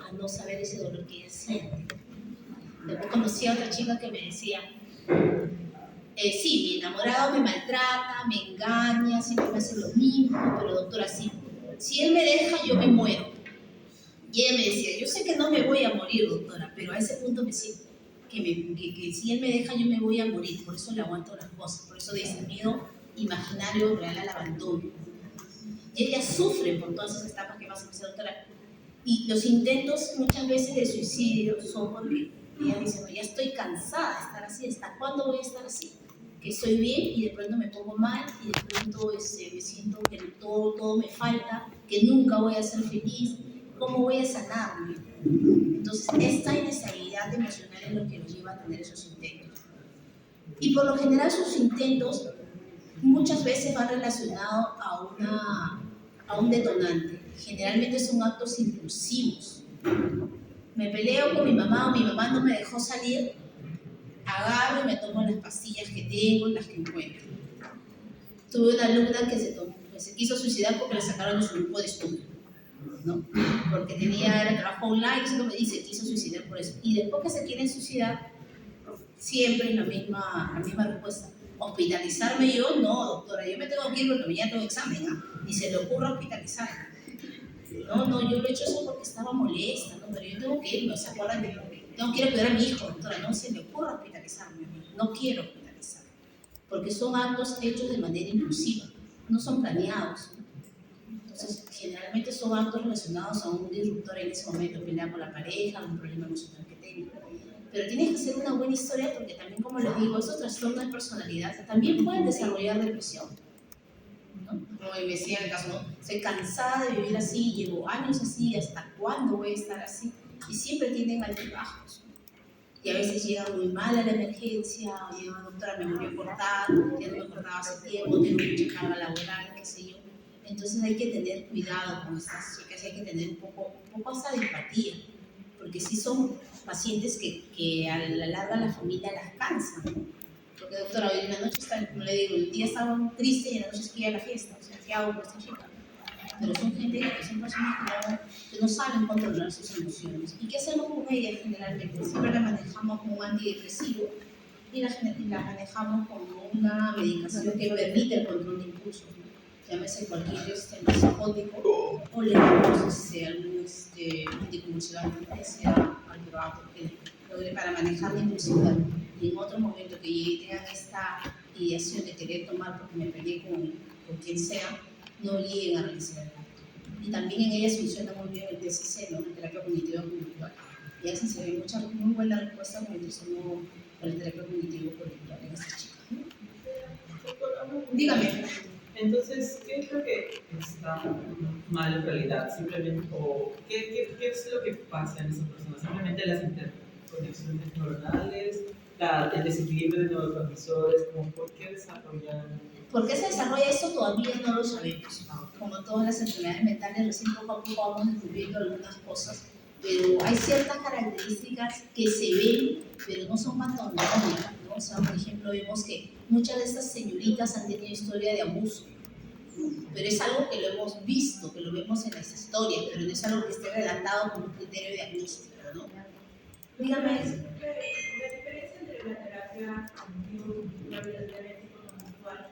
a no saber ese dolor que ella siente. Después conocí a otra chica que me decía, sí, mi enamorado me maltrata, me engaña, siempre me hace lo mismo, pero doctora, si él me deja, yo me muero. Y ella me decía, yo sé que no me voy a morir, doctora, pero a ese punto me siento que si él me deja, yo me voy a morir, por eso le aguanto las cosas, por eso dice miedo imaginario real al abandono. Y ella sufre por todas esas etapas que vas a empezar, doctora. Y los intentos muchas veces de suicidio son porque ella dice, no, ya estoy cansada de estar así, ¿hasta cuándo voy a estar así? Que estoy bien y de pronto me pongo mal y de pronto me siento que todo me falta, que nunca voy a ser feliz, ¿cómo voy a sanarme? Entonces, esta inestabilidad emocional es lo que nos lleva a tener esos intentos. Y por lo general sus intentos muchas veces van relacionados a un detonante. Generalmente son actos impulsivos. Me peleo con mi mamá o mi mamá no me dejó salir, agarro y me tomo las pastillas que tengo, las que encuentro. Tuve una alumna que se quiso suicidar porque le sacaron de su grupo de estudio, ¿no? Porque era trabajo online, eso me dice, quiso suicidar por eso. Y después que se quieren suicidar, siempre es la misma respuesta. ¿Hospitalizarme yo? No, doctora, yo me tengo que ir porque mañana tengo examen, ¿no? Ni se le ocurra hospitalizarme. No, yo lo he hecho eso porque estaba molesta, ¿no? Pero yo tengo que irme, ¿se acuerdan de tengo que ir a cuidar a mi hijo, doctora? No se le ocurra hospitalizarme, no quiero hospitalizarme. Porque son actos hechos de manera impulsiva, no son planeados, ¿no? Entonces, generalmente son actos relacionados a un disruptor en ese momento, pelear con la pareja, un problema emocional que tenga. Pero tienes que hacer una buena historia porque también, como les digo, esos trastornos de personalidad también pueden desarrollar depresión, ¿no? Como me decía en el caso, ¿no? Estoy cansada de vivir así, llevo años así, ¿hasta cuándo voy a estar así? Y siempre tienen altibajos. Y a veces llega muy mal a la emergencia, o llega, doctora, me volvió a cortar, ya no me cortaba hace tiempo, tengo mucha carga laboral, qué sé yo. Entonces hay que tener cuidado con estas chicas, hay que tener un poco hasta de empatía, porque sí son pacientes que a la larga la familia las cansa, ¿no? Porque, doctora, hoy en la noche está, como le digo, el día estaba triste y en la noche esquía la fiesta, o sea, ¿qué hago con esta chica? Pero son personas que no saben controlar sus emociones. ¿Y qué hacemos con ellas generalmente? Siempre la manejamos como un antidepresivo y la manejamos como una medicación que permite el control de impulsos, ¿no? Llámese cualquier psicótico o le damos algún anticonvulsivante que sea algo que logre para manejar la impulsividad. Y en otro momento que tengan esta ideación de querer tomar porque me peleé con quien sea, no lleguen a realizar el acto. Y también en ellas funciona muy bien el TCC, ¿no? La terapia cognitiva conductual. Y así se ve muy buena respuesta con el trastorno con la terapia cognitivo conductual en estas chicas. Dígame. Entonces, ¿qué es lo que está mal en realidad? Simplemente, o ¿qué es lo que pasa en esas personas? Simplemente las interconexiones neuronales, el desequilibrio de neurotransmisores, ¿por qué desarrollan? ¿Por qué se desarrolla eso? Todavía no lo sabemos. Como todas las enfermedades mentales, recién poco a poco vamos descubriendo algunas cosas, pero hay ciertas características que se ven, pero no son patológicas, ¿no? O sea, por ejemplo, vemos que muchas de estas señoritas han tenido historia de abuso, pero es algo que lo hemos visto, que lo vemos en las historias, pero no es algo que esté relatado como un criterio diagnóstico, ¿no? Dígame. La diferencia entre la terapia cognitivo-conductual y la terapia psicoconductual,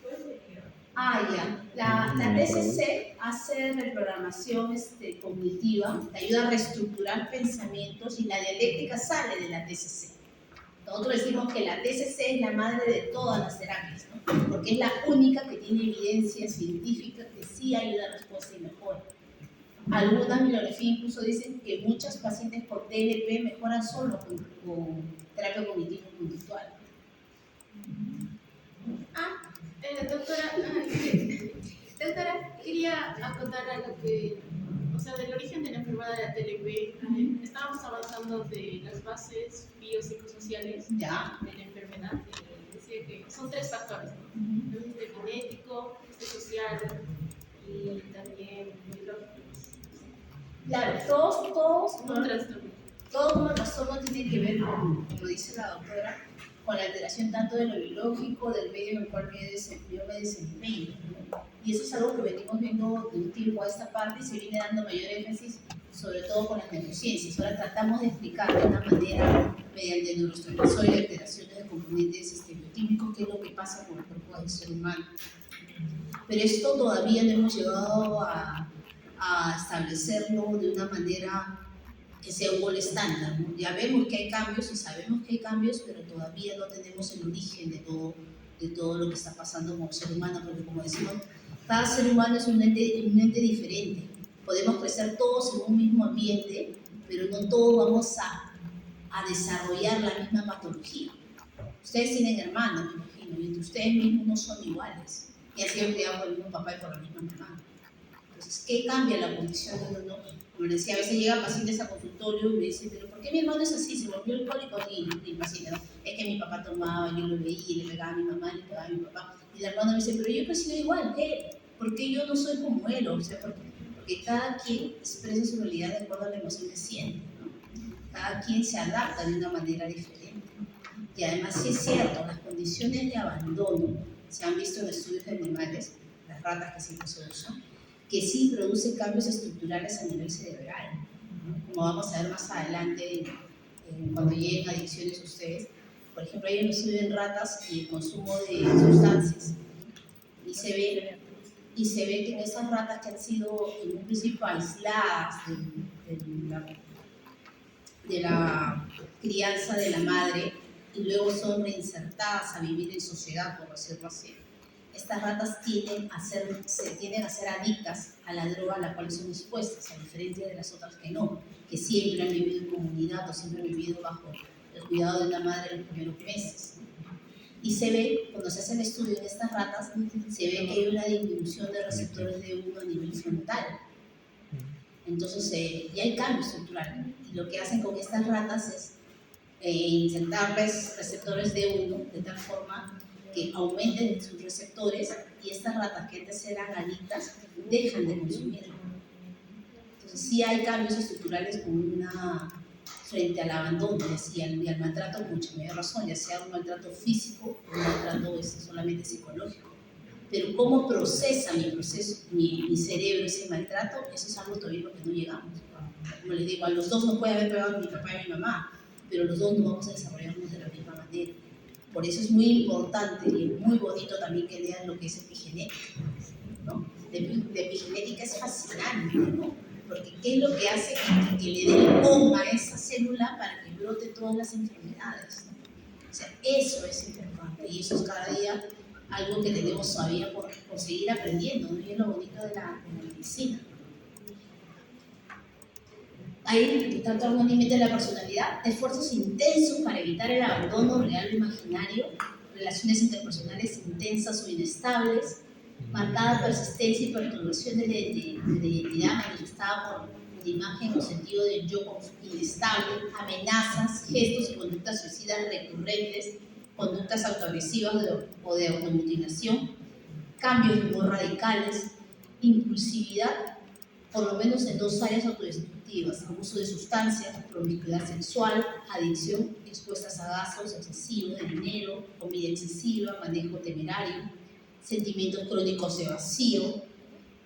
¿cuál sería? Ya. La TCC hace reprogramación cognitiva, te ayuda a reestructurar pensamientos y la dialéctica sale de la TCC. Nosotros decimos que la TCC es la madre de todas las terapias, ¿no? Porque es la única que tiene evidencia científica que sí ayuda a respuesta y mejora. Algunas bibliografías incluso dicen que muchos pacientes por TLP mejoran solo con terapia cognitivo-conductual. Doctora, quería acotar algo o sea, del origen de la enfermedad de la TLP. Estábamos avanzando de las bases biopsicosociales de la enfermedad. Decía que son 3 factores, ¿no? Este genético, este social y también biológico. Claro, todos Un trastorno. Todo como trastorno tiene que ver con, como dice la doctora, con la alteración tanto de lo biológico, del medio en el cual yo me desempeño, ¿no? Y eso es algo que venimos viendo de un tiempo a esta parte y se viene dando mayor énfasis sobre todo con las neurociencias. Ahora tratamos de explicar de una manera, mediante neurotransmisores y alteraciones de componentes estereotípicos, qué es lo que pasa con el cuerpo del ser humano. Pero esto todavía no hemos llegado a establecerlo de una manera que sea un gol estándar, ¿no? Ya vemos que hay cambios y sabemos que hay cambios, pero todavía no tenemos el origen de todo lo que está pasando con el ser humano, porque como decimos, cada ser humano es un ente diferente. Podemos crecer todos en un mismo ambiente, pero no todos vamos a desarrollar la misma patología. Ustedes tienen hermanos, me imagino, y entre ustedes mismos no son iguales, y han sido criados por el mismo papá y por la misma mamá. Entonces, ¿qué cambia la condición de uno? Como les decía, a veces llegan pacientes a consultorio y me dicen, pero ¿por qué mi hermano es así? ¿Se volvió alcohólico? Y el paciente, ¿no? Es que mi papá tomaba, yo lo veía, le pegaba a mi mamá, le pegaba a mi papá. Y el hermano me dice, pero yo he crecido igual que él. ¿Por qué yo no soy como él? O sea, porque cada quien expresa su realidad de acuerdo a la emoción que siente, ¿no? Cada quien se adapta de una manera diferente. Y además, sí es cierto, las condiciones de abandono se han visto en estudios de animales, las ratas que siempre se usan, que sí producen cambios estructurales a nivel cerebral, ¿no? Como vamos a ver más adelante cuando lleguen adicciones ustedes. Por ejemplo, hay un estudio en ratas y el consumo de sustancias y se ve que en esas ratas que han sido en un principio aisladas de la crianza de la madre y luego son reinsertadas a vivir en sociedad, por decirlo así, estas ratas tienden a ser adictas a la droga a la cual son expuestas, a diferencia de las otras que no, que siempre han vivido en comunidad o siempre han vivido bajo el cuidado de la madre en los primeros meses. Y se ve, cuando se hace el estudio en estas ratas, se ve que hay una disminución de receptores de uno a nivel frontal. Entonces, ya hay cambio estructural. Y lo que hacen con estas ratas es insertarles receptores de uno de tal forma que aumenten sus receptores y estas ratas que antes eran adictas dejan de consumirlo. Entonces sí hay cambios estructurales frente al abandono y al maltrato con mucha mayor razón, ya sea un maltrato físico o un maltrato solamente psicológico. Pero cómo procesa mi cerebro ese maltrato, eso es algo todavía lo que no llegamos. Como les digo, a los dos no puede haber pegado a mi papá y mi mamá, pero los dos no vamos a desarrollarnos de la misma manera. Por eso es muy importante y muy bonito también que lean lo que es epigenética, ¿no? La epigenética es fascinante, ¿no? Porque ¿qué es lo que hace que le dé el on a esa célula para que brote todas las enfermedades, ¿no? O sea, eso es importante y eso es cada día algo que tenemos todavía por seguir aprendiendo, ¿no? Y es lo bonito de la medicina. Hay trastornos límite de la personalidad, esfuerzos intensos para evitar el abandono real o imaginario, relaciones interpersonales intensas o inestables, marcada persistencia y perturbación de la identidad manifestada por la imagen o sentido del yo inestable, amenazas, gestos y conductas suicidas recurrentes, conductas autoagresivas o de automutilación, cambios de humor radicales, impulsividad, por lo menos en 2 áreas autodestructivas: abuso de sustancias, promiscuidad sexual, adicción, expuestas a gastos excesivos de dinero, comida excesiva, manejo temerario, sentimientos crónicos de vacío,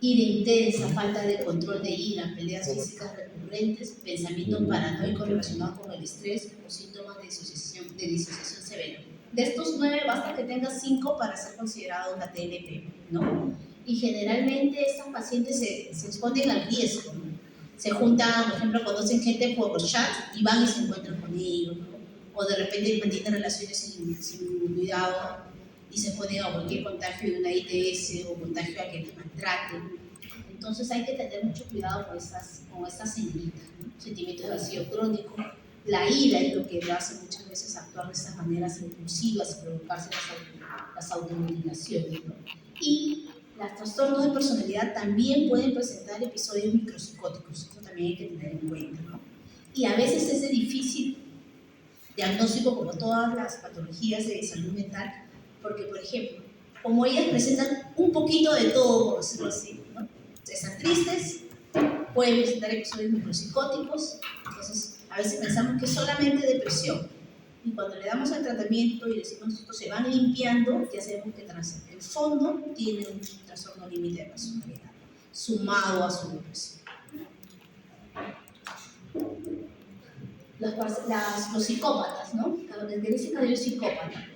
ira intensa, falta de control de ira, peleas físicas recurrentes, pensamientos paranoicos relacionados con el estrés o síntomas de disociación severa. De estos 9 basta que tengas 5 para ser considerado una TLP, ¿no? Y generalmente estas pacientes se exponen al riesgo, ¿no? Se juntan, por ejemplo, conocen gente por chat y van y se encuentran con ellos, ¿no? O de repente mantienen relaciones sin cuidado y se exponen a cualquier contagio de una ITS o contagio a que les maltraten. Entonces hay que tener mucho cuidado con estas señalitas, ¿no? Sentimientos de vacío crónico. La ira es lo que le hace muchas veces actuar de estas maneras impulsivas y provocarse las automutilaciones, ¿no? Y los trastornos de personalidad también pueden presentar episodios micropsicóticos, eso también hay que tener en cuenta, ¿no? Y a veces es de difícil diagnóstico, como todas las patologías de salud mental, porque, por ejemplo, como ellas presentan un poquito de todo, por decirlo así, ¿no? Están tristes, pueden presentar episodios micropsicóticos, entonces a veces pensamos que es solamente depresión. Y cuando le damos el tratamiento y decimos que se van limpiando, ya sabemos que tras el fondo tiene un trastorno límite de personalidad, sumado a su depresión. los psicópatas, ¿no? La característica de un psicópata.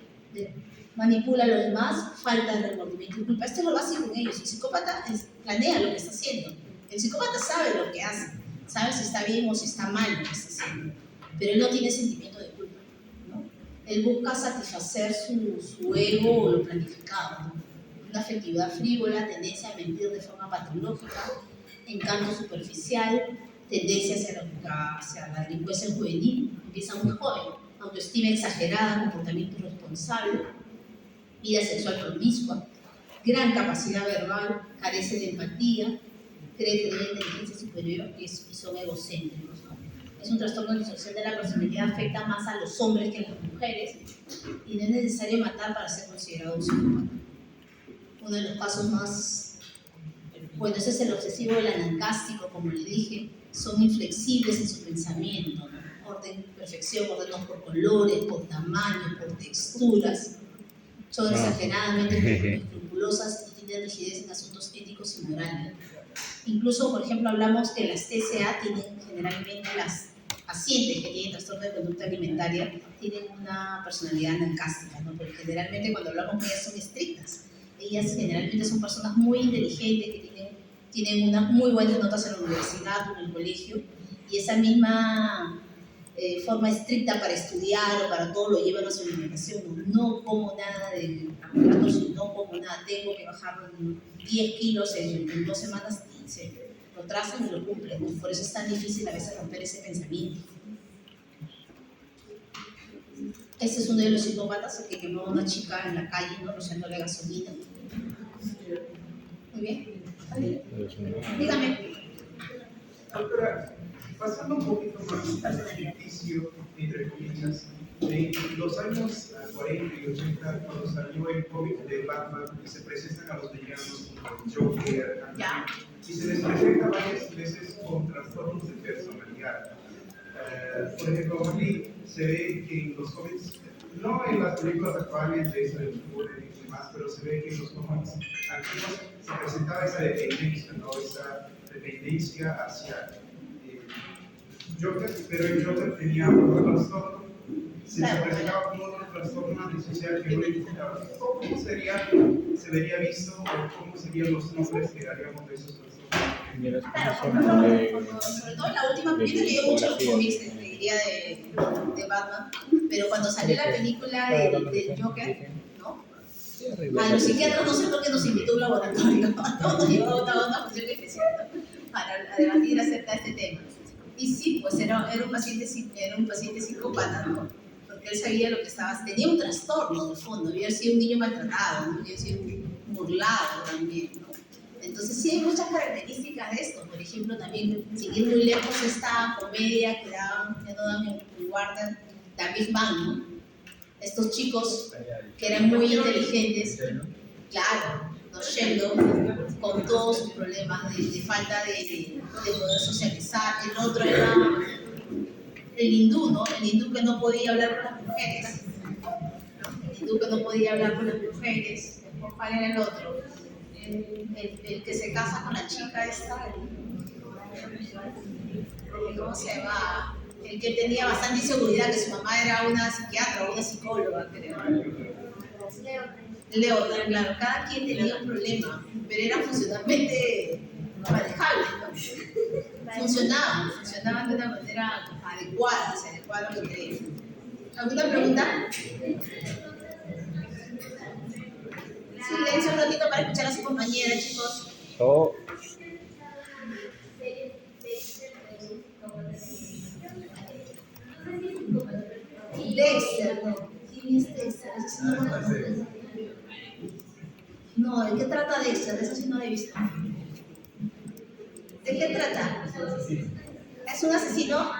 Manipula a los demás, falta de remordimiento y culpa. Esto es lo básico en ellos. El psicópata planea lo que está haciendo. El psicópata sabe lo que hace, sabe si está bien o si está mal lo que está haciendo, pero él no tiene sentimiento de culpa, ¿no? Él busca satisfacer su ego o lo planificado, ¿no? Una afectividad frívola, tendencia a mentir de forma patológica, encanto superficial, tendencia hacia la delincuencia juvenil, empieza muy joven, autoestima exagerada, comportamiento irresponsable, vida sexual promiscua, gran capacidad verbal, carece de empatía, cree tener inteligencia superior y son egocéntricos, ¿no? Es un trastorno disocial de la personalidad, afecta más a los hombres que a las mujeres y no es necesario matar para ser considerado un psicópata. Uno de los casos más, bueno, ese es el obsesivo del anancástico, como le dije, son inflexibles en su pensamiento, ¿no? Orden, perfección, ordenados por colores, por tamaño, por texturas, son exageradamente escrupulosas y tienen rigidez en asuntos éticos y morales. Incluso, por ejemplo, hablamos que las TCA tienen generalmente, las pacientes que tienen trastorno de conducta alimentaria tienen una personalidad anancástica, ¿no? Porque generalmente cuando hablamos con ellas son estrictas. Ellas generalmente son personas muy inteligentes que tienen unas muy buenas notas en la universidad o en el colegio y esa misma forma estricta para estudiar o para todo lo llevan a su alimentación. No como nada de carbohidratos, no como nada, tengo que bajar 10 kilos en 2 semanas y se lo trazan y lo cumplen, ¿no? Por eso es tan difícil a veces romper ese pensamiento. Este es uno de los psicópatas, el que quemó a una chica en la calle, ¿no? Rociándole gasolina. Muy bien. Dígame. Doctora, pasando un poquito más al ficticio, entre comillas, en los años 40 y 80, cuando salió el cómic de Batman, y se presentan a los villanos como Joker, y se les presenta varias veces con trastornos de personalidad. Por ejemplo, aquí se ve que en los cómics, no en las películas actuales de Israel y demás, pero se ve que en los cómics antiguos se presentaba esa dependencia, ¿no? Esa dependencia hacia Joker, pero el Joker tenía otro trastorno, se presentaba como otro trastorno antisocial que no le gustaba. ¿Cómo se vería visto o cómo serían los nombres que daríamos de esos trastornos? Claro, sobre todo en la última película, yo leí mucho los cómics de Batman, pero cuando salió la película del Joker, ¿no? A los psiquiatras no sé por qué nos invitó a un laboratorio, a todos nos llevó a una función especial, ¿no? Para debatir acerca de este tema. Y sí, pues era un paciente psicópata, ¿no? Porque él sabía lo que estaba, tenía un trastorno de fondo, había sido un niño maltratado, ¿no? Había sido burlado también, ¿no? Entonces sí hay muchas características de esto. Por ejemplo, también, sin ir muy lejos, esta comedia que ya no dan en Warner, The Big Bang, ¿no? Estos chicos que eran muy inteligentes, claro, los Sheldon, con todos sus problemas de falta de poder socializar. El otro era el hindú, ¿no? El hindú que no podía hablar con las mujeres. El hindú que no podía hablar con las mujeres. ¿Cuál era el otro? El que se casa con la chica esta, ¿cómo se llama? El que tenía bastante inseguridad, que su mamá era una psiquiatra o una psicóloga, creo. Leo, claro, cada quien tenía un problema, pero era funcionalmente manejable, ¿no? Funcionaban de una manera adecuada, se adecuaban entre ellos. ¿Alguna pregunta? Silencio un ratito para escuchar a su compañera, chicos. Dexter, no. ¿Quién es Dexter? No, ¿de qué trata Dexter? Eso sí no lo he visto. ¿De qué trata? ¿Es un asesino?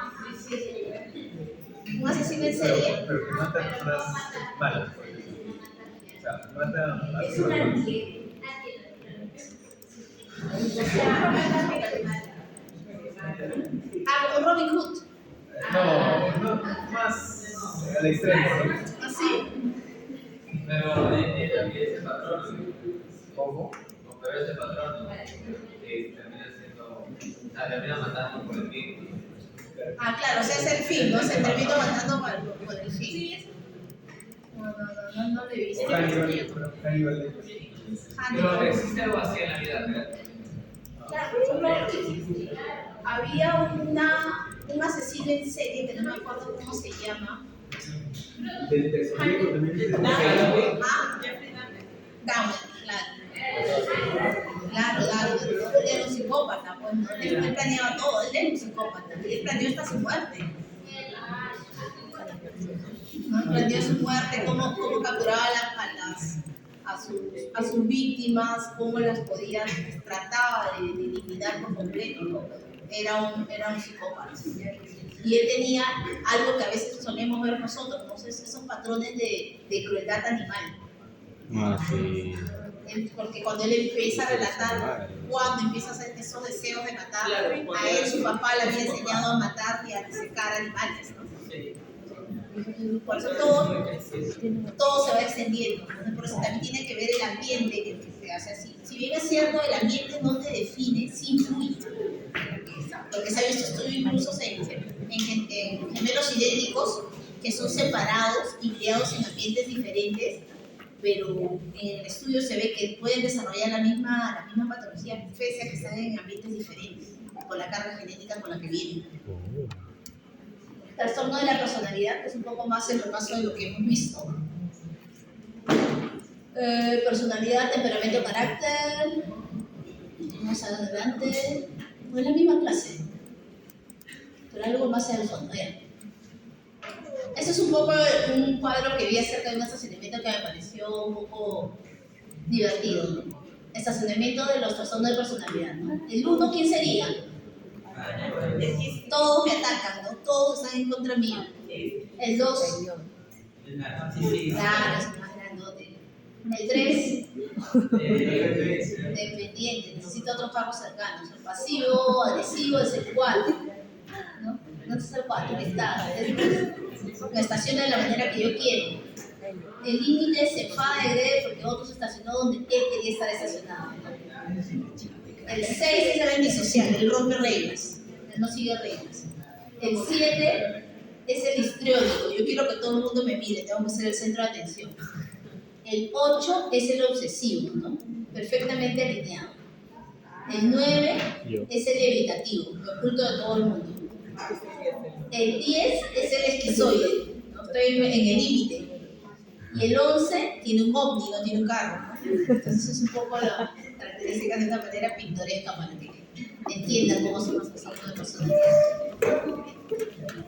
¿Un asesino en serie? Pero que mata a personas malas. O sea, mata a personas. Ah, con Robin Hood. No, más al extremo, ¿no? ¿Así? Pero también ese patrón, ¿Cómo? pero ese patrón termina siendo, termina matando por el bien. Ah, claro, o sea, es el fin, ¿no? Se termina avanzando por el fin. Sí, eso. No lo he visto. Caníbal. Pero existe algo así en la vida real. Claro, había un asesino en serie que no me acuerdo cómo se llama. Del Zodíaco también. Ah, Jeffrey Dahmer. Dahmer, claro, él era un psicópata, pues, ¿no? Él planeaba todo, él era un psicópata, y él planeó hasta su muerte. ¿No? Planeó su muerte, cómo capturaba a sus víctimas, cómo las podía, trataba de eliminar por completo, ¿no? Era un psicópata. Y él tenía algo que a veces solemos ver nosotros, ¿no? Esos patrones de crueldad animal. Ah, sí. Porque cuando él empieza a relatar, cuando empieza a hacer esos deseos de matar, Claro, a él su papá le había enseñado a matar y a disecar animales, ¿no? Sí. Por eso todo se va extendiendo, ¿no? Por eso también tiene que ver el ambiente que se hace así. Si bien es cierto, el ambiente no te define, sí influye. Porque se ha visto estudios incluso en gemelos idénticos que son separados y criados en ambientes diferentes, pero en el estudio se ve que pueden desarrollar la misma patología, pese a que están en ambientes diferentes, por la carga genética con la que vienen. Trastorno de la personalidad, que es un poco más el repaso de lo que hemos visto. Personalidad, temperamento, carácter. Más adelante. No es la misma clase, pero algo más en el fondo. Ese es un poco un cuadro que vi acerca de un estacionamiento que me pareció un poco divertido, ¿no? Estacionamiento de los trastornos de personalidad, ¿no? El 1, ¿quién sería? Todos me atacan, ¿no? Todos están en contra mío. El 2, claro, es más grandote. El 3, dependiente, necesita otros pagos cercanos. El pasivo, agresivo es el 4, ¿no? No es el 4, está. Me estaciona de la manera que yo quiero. El límite se enfada y agrede porque otro se estacionó donde él quería estar estacionado. El 6 es el antisocial, el rompe reglas, él no sigue reglas. El 7 es el histriónico, yo quiero que todo el mundo me mire, tengo que ser el centro de atención. El 8 es el obsesivo, ¿no? Perfectamente alineado. El 9 es el evitativo, lo oculto de todo el mundo. El 10 es el esquizoide, ¿no? Estoy en el límite. Y el 11 tiene un ovni, no tiene un carro. Entonces es un poco las características de una manera pintoresca para que entiendan cómo son los trastornos de personalidad.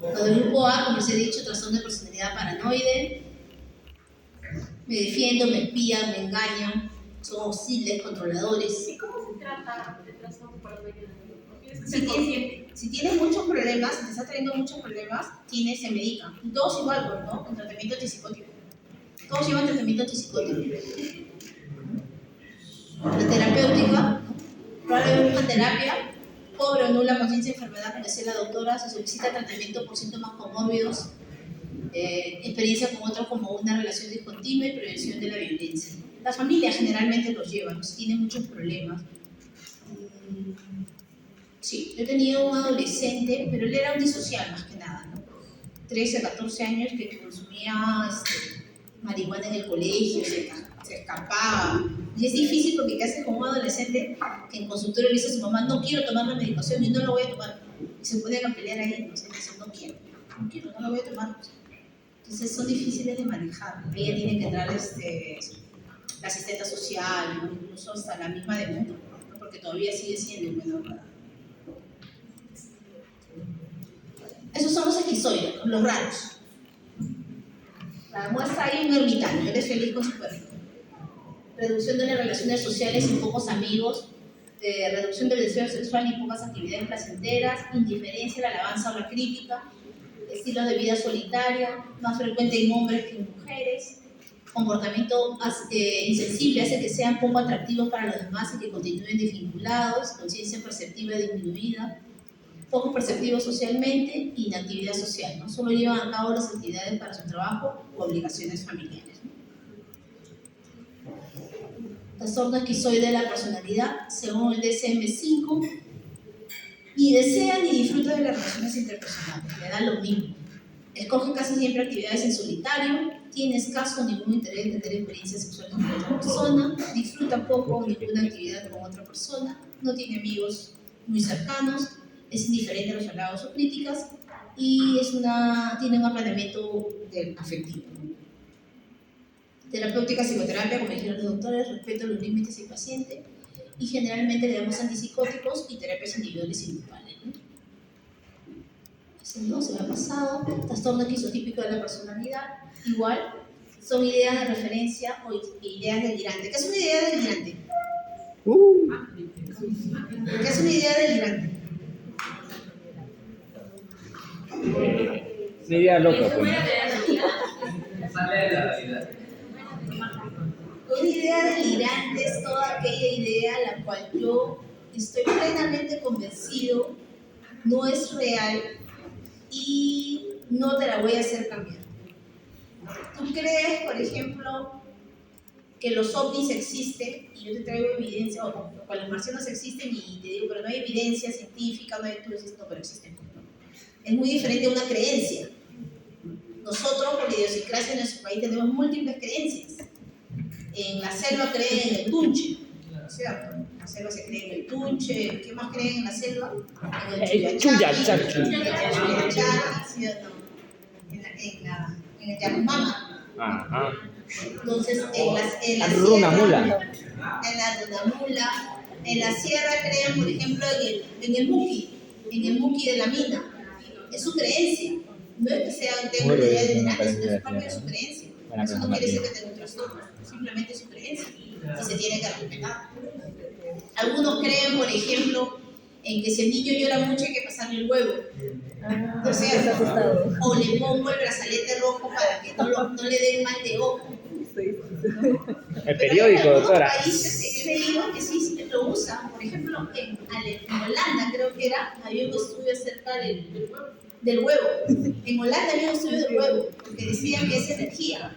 Lo del grupo A, como les he dicho, trastorno de personalidad paranoide. Me defiendo, me espían, me engañan, son hostiles, controladores. ¿Y cómo se trata de trastorno paranoide? Tienes que ser Si consciente. tienes muchos problemas, si te estás teniendo muchos problemas, se medican. Y todos igual, pues, ¿no? Con tratamiento antipsicótico. Todos llevan tratamiento antipsicótico. La terapéutica, probablemente una terapia, pobre o nula conciencia de enfermedad, como decía la doctora, se solicita tratamiento por síntomas comórbidos, experiencia con otros como una relación discontinua y prevención de la violencia. La familia generalmente los lleva, ¿no? Si tienen muchos problemas. Sí, yo he tenido un adolescente, pero él era un disocial más que nada, ¿no? 13, 14 años que consumía marihuana en el colegio, se escapaba. Y es difícil porque ¿qué haces con un adolescente que en consultorio le dice a su mamá, no quiero tomar la medicación y no lo voy a tomar? Y se pueden a pelear ahí, ¿no? Se dice, no quiero, no lo voy a tomar. Entonces son difíciles de manejar. Ella tiene que entrar la asistente social, ¿no? Incluso hasta la misma de mundo, ¿no? Porque todavía sigue siendo menor de edad. Esos son los esquizoides, los raros. La muestra ahí un ermitaño, él es feliz con su perrito. Reducción de las relaciones sociales y pocos amigos, reducción del deseo sexual y pocas actividades placenteras, indiferencia, la alabanza o la crítica, estilos de vida solitaria, más frecuente en hombres que en mujeres, comportamiento insensible, hace que sean poco atractivos para los demás y que continúen desvinculados, conciencia perceptiva disminuida, poco perceptivos socialmente, inactividad social, no solo llevan a cabo las actividades para su trabajo u obligaciones familiares. Trastorno esquizoide de la personalidad, según el DSM-5, Ni desea ni disfruta de las relaciones interpersonales, le da lo mismo. Escoge casi siempre actividades en solitario, tiene escaso o ningún interés en tener experiencias sexuales con otra persona, disfruta poco o ninguna actividad con otra persona, no tiene amigos muy cercanos, es indiferente a los halagos o críticas y tiene un aplanamiento afectivo. Terapéutica, psicoterapia, como dijeron los doctores, respeto a los límites del paciente y generalmente le damos antipsicóticos y terapias individuales y grupales, ¿no? Ese no se me ha pasado. Trastorno esquizotípico de la personalidad, igual, son ideas de referencia o ideas delirantes. ¿Qué es una idea delirante? ¿Qué es una idea delirante? Una idea loca, pues. Sale de la realidad. Una idea delirante es toda aquella idea la cual yo estoy plenamente convencido no es real y no te la voy a hacer cambiar. ¿Tú crees, por ejemplo, que los ovnis existen y yo te traigo evidencia, o que los marcianos existen y te digo, pero no hay evidencia científica, no hay tú dices, no, pero existen? Es muy diferente a una creencia. Nosotros, por idiosincrasia en nuestro país, tenemos múltiples creencias. En la selva creen en el tunche, ¿no es cierto? En la selva se cree en el tunche. ¿Qué más creen en la selva? En el chuyachaki, ¿sí o no? En el yanomama. Ajá. Entonces, en la sierra, en la sierra creen, por ejemplo, en el muki de la mina. Es su creencia. No es que sea un tema de idea de nada, sino es parte de su creencia. Eso no quiere decir que tenga un trastorno, simplemente es su creencia y se tiene que respetar. Algunos creen, por ejemplo, en que si el niño llora mucho hay que pasarle el huevo. O sea, o le pongo el brazalete rojo para que no le den mal de ojo. El periódico, doctora. En países he leído que sí lo usan. Por ejemplo, en Holanda creo que había un estudio acerca del huevo. En Holanda había un estudio del huevo, porque decían que es energía.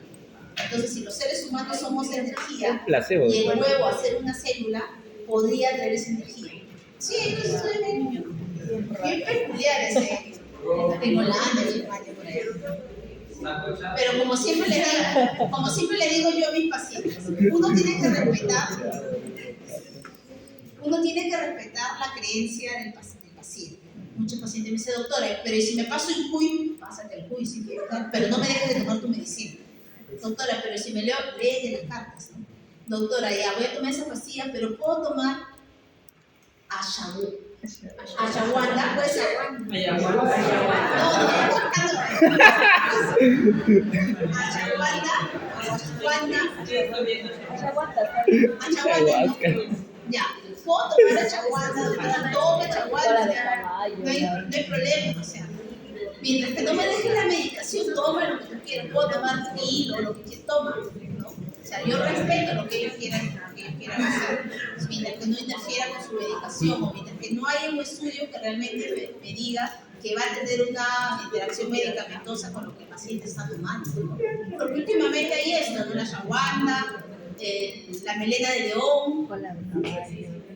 Entonces, si los seres humanos somos energía, Placebo, y el huevo, hacer una célula, podría traer esa energía. Sí, eso estoy bien. Bien peculiar ese. En Holanda, en España, por ahí. Pero como siempre le digo yo a mis pacientes, uno tiene que respetar la creencia del paciente. Muchos pacientes me dicen, doctora, pero si me paso el cuy, pásate el cuy, sí, pero no me dejes de tomar tu medicina. Doctora, pero si me leo, lee de las cartas, ¿no? Doctora, ya voy a tomar esa pastilla, pero puedo tomar ashwagandha, puede ser. Ashwagandha. Ya, puedo tomar ashwagandha, doctora, tome ashwagandha, no hay problema, o sea. Mientras que no me dejes la medicación, toma lo que tú quieras, puedo tomar o lo que quieras, toma, ¿no? O sea, yo respeto lo que ellos quieran hacer, mientras que no interfiera con su medicación o mientras que no haya un estudio que realmente me diga que va a tener una interacción medicamentosa con lo que el paciente está tomando, ¿no? Porque últimamente hay esto, ¿no? La ashwagandha, la melena de león,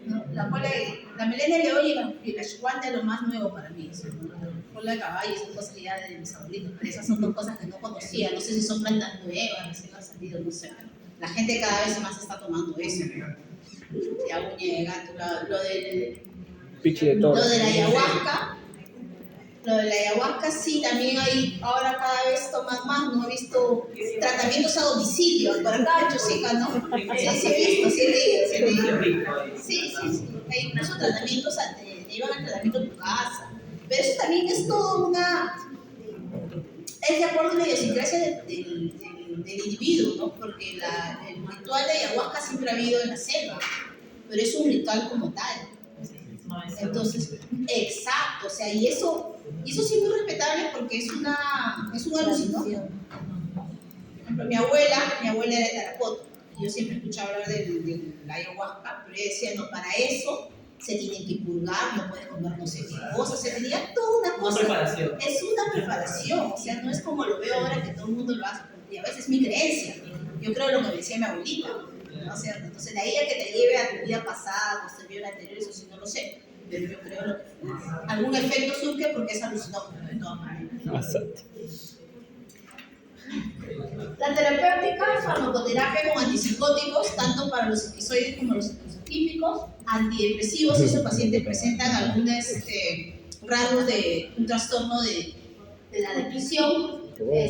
¿no? La melena de león y la ashwagandha es lo más nuevo para mí, ¿no? La de caballo, son cosas ya de mis abuelitos, pero esas son dos cosas que no conocía, no sé si son plantas nuevas, recién han salido, no sé, pero la gente cada vez más está tomando eso, ya uña de gato, lo de la ayahuasca sí, también hay, ahora cada vez toman más, no he visto tratamientos a domicilio, por acá en Chosica, ¿no? Sí, he leído. Sí, hay incluso tratamientos, te llevan al tratamiento a tu casa. Pero eso también es todo es de acuerdo a la idiosincrasia del individuo, ¿no? Porque el ritual de ayahuasca siempre ha habido en la selva, pero es un ritual como tal. Entonces, exacto, o sea, y eso sí es muy respetable porque es un alucinógeno. Por ejemplo, mi abuela era de Tarapoto, y yo siempre escuchaba hablar de la ayahuasca, pero ella decía, no, para eso se tienen que purgar, no puedes comer no sé qué cosa, se tenía toda una cosa. Preparación. Es una preparación, o sea, no es como lo veo ahora que todo el mundo lo hace, y a veces es mi creencia. Yo creo lo que me decía mi abuelita, ¿no es cierto? Entonces, de ahí a que te lleve a tu vida pasada, posterior, anterior, eso sí no lo sé. pero yo creo que algún efecto surge porque es alucinógeno de todas maneras. Exacto. La terapéutica, farmacoterapia con antipsicóticos, tanto para los esquizoides como los esquizotípicos, antidepresivos, si esos pacientes presentan algunos rasgos de un trastorno de la depresión,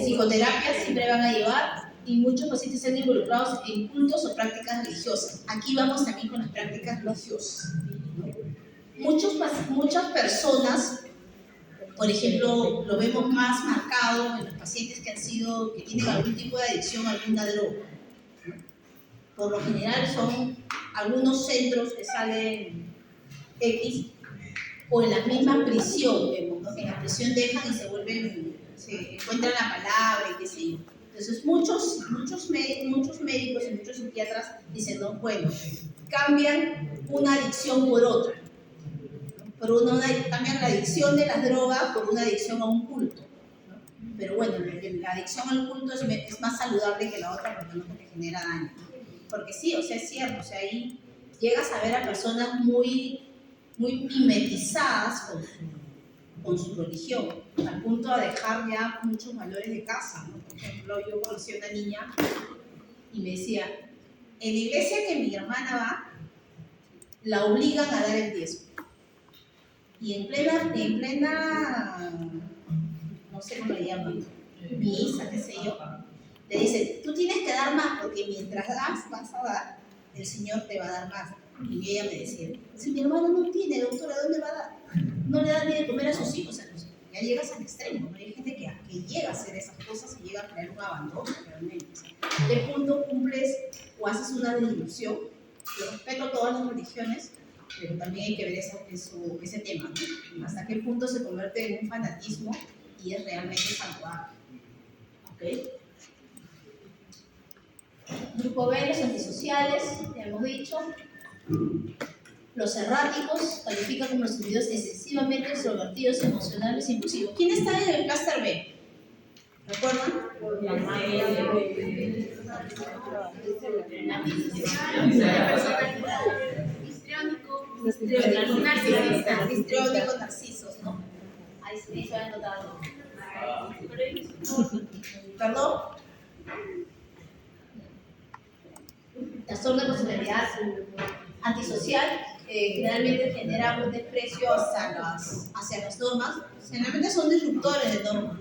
psicoterapia siempre van a llevar, y muchos pacientes están involucrados en cultos o prácticas religiosas. Aquí vamos también con las prácticas religiosas. Muchas personas, por ejemplo, lo vemos más marcado en los pacientes que tienen algún tipo de adicción a alguna droga. Por lo general son algunos centros que salen X o en la misma prisión, vemos, ¿no? Que en la prisión dejan y se encuentran la palabra y qué sé yo. Entonces muchos médicos y muchos psiquiatras dicen, no, bueno, cambian una adicción por otra. Cambian la adicción de las drogas por una adicción a un culto, ¿no? Pero bueno, la adicción al culto es más saludable que la otra porque no te genera daño. Porque sí, o sea, es cierto, o sea, ahí llegas a ver a personas muy mimetizadas con su religión, al punto de dejar ya muchos valores de casa, ¿no? Por ejemplo, yo conocí a una niña y me decía, en la iglesia que mi hermana va, la obligan a dar el diezmo. Y en plena, no sé cómo le llaman, misa, qué sé yo, le dicen, tú tienes que dar más porque mientras vas a dar, el Señor te va a dar más. Y ella me decía, si mi hermano no tiene, doctora, ¿dónde va a dar? No le da ni de comer a sus hijos. Entonces, ya llegas al extremo, ¿no? Hay gente que llega a hacer esas cosas y llega a crear un abandono realmente. ¿A qué punto cumples o haces una disrupción? Yo respeto todas las religiones, pero también hay que ver ese tema, ¿no? Hasta qué punto se convierte en un fanatismo y es realmente saludable. ¿Ok? Grupo B, los antisociales, ya hemos dicho. Los erráticos califican como los individuos excesivamente extrovertidos, emocionales e impulsivos. ¿Quién está en el clúster B? ¿Recuerdan? Histriónico, narcisos, ¿no? Ahí se ha notado. ¿Perdón? Trastorno de personalidad antisocial, generalmente genera un desprecio hacia las normas. Generalmente son disruptores de normas.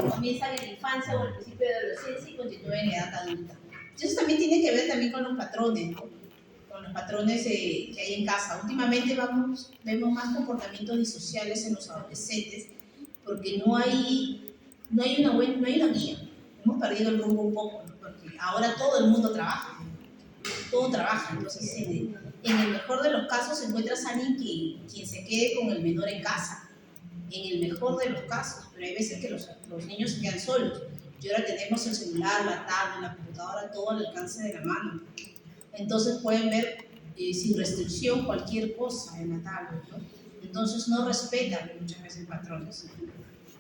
Comienzan en la infancia o en el principio de la adolescencia y continúan en la edad adulta. Eso también tiene que ver también con los patrones, ¿no? Con los patrones que hay en casa. Últimamente vemos más comportamientos disociales en los adolescentes porque no hay una guía. Hemos perdido el rumbo un poco, ¿no? Porque ahora todo el mundo trabaja. Entonces en el mejor de los casos encuentras a alguien quien se quede con el menor en casa, en el mejor de los casos, pero hay veces que los niños se quedan solos y ahora tenemos el celular, la tablet, la computadora, todo al alcance de la mano, entonces pueden ver sin restricción cualquier cosa en la tablet, ¿no? Entonces no respetan muchas veces patrones.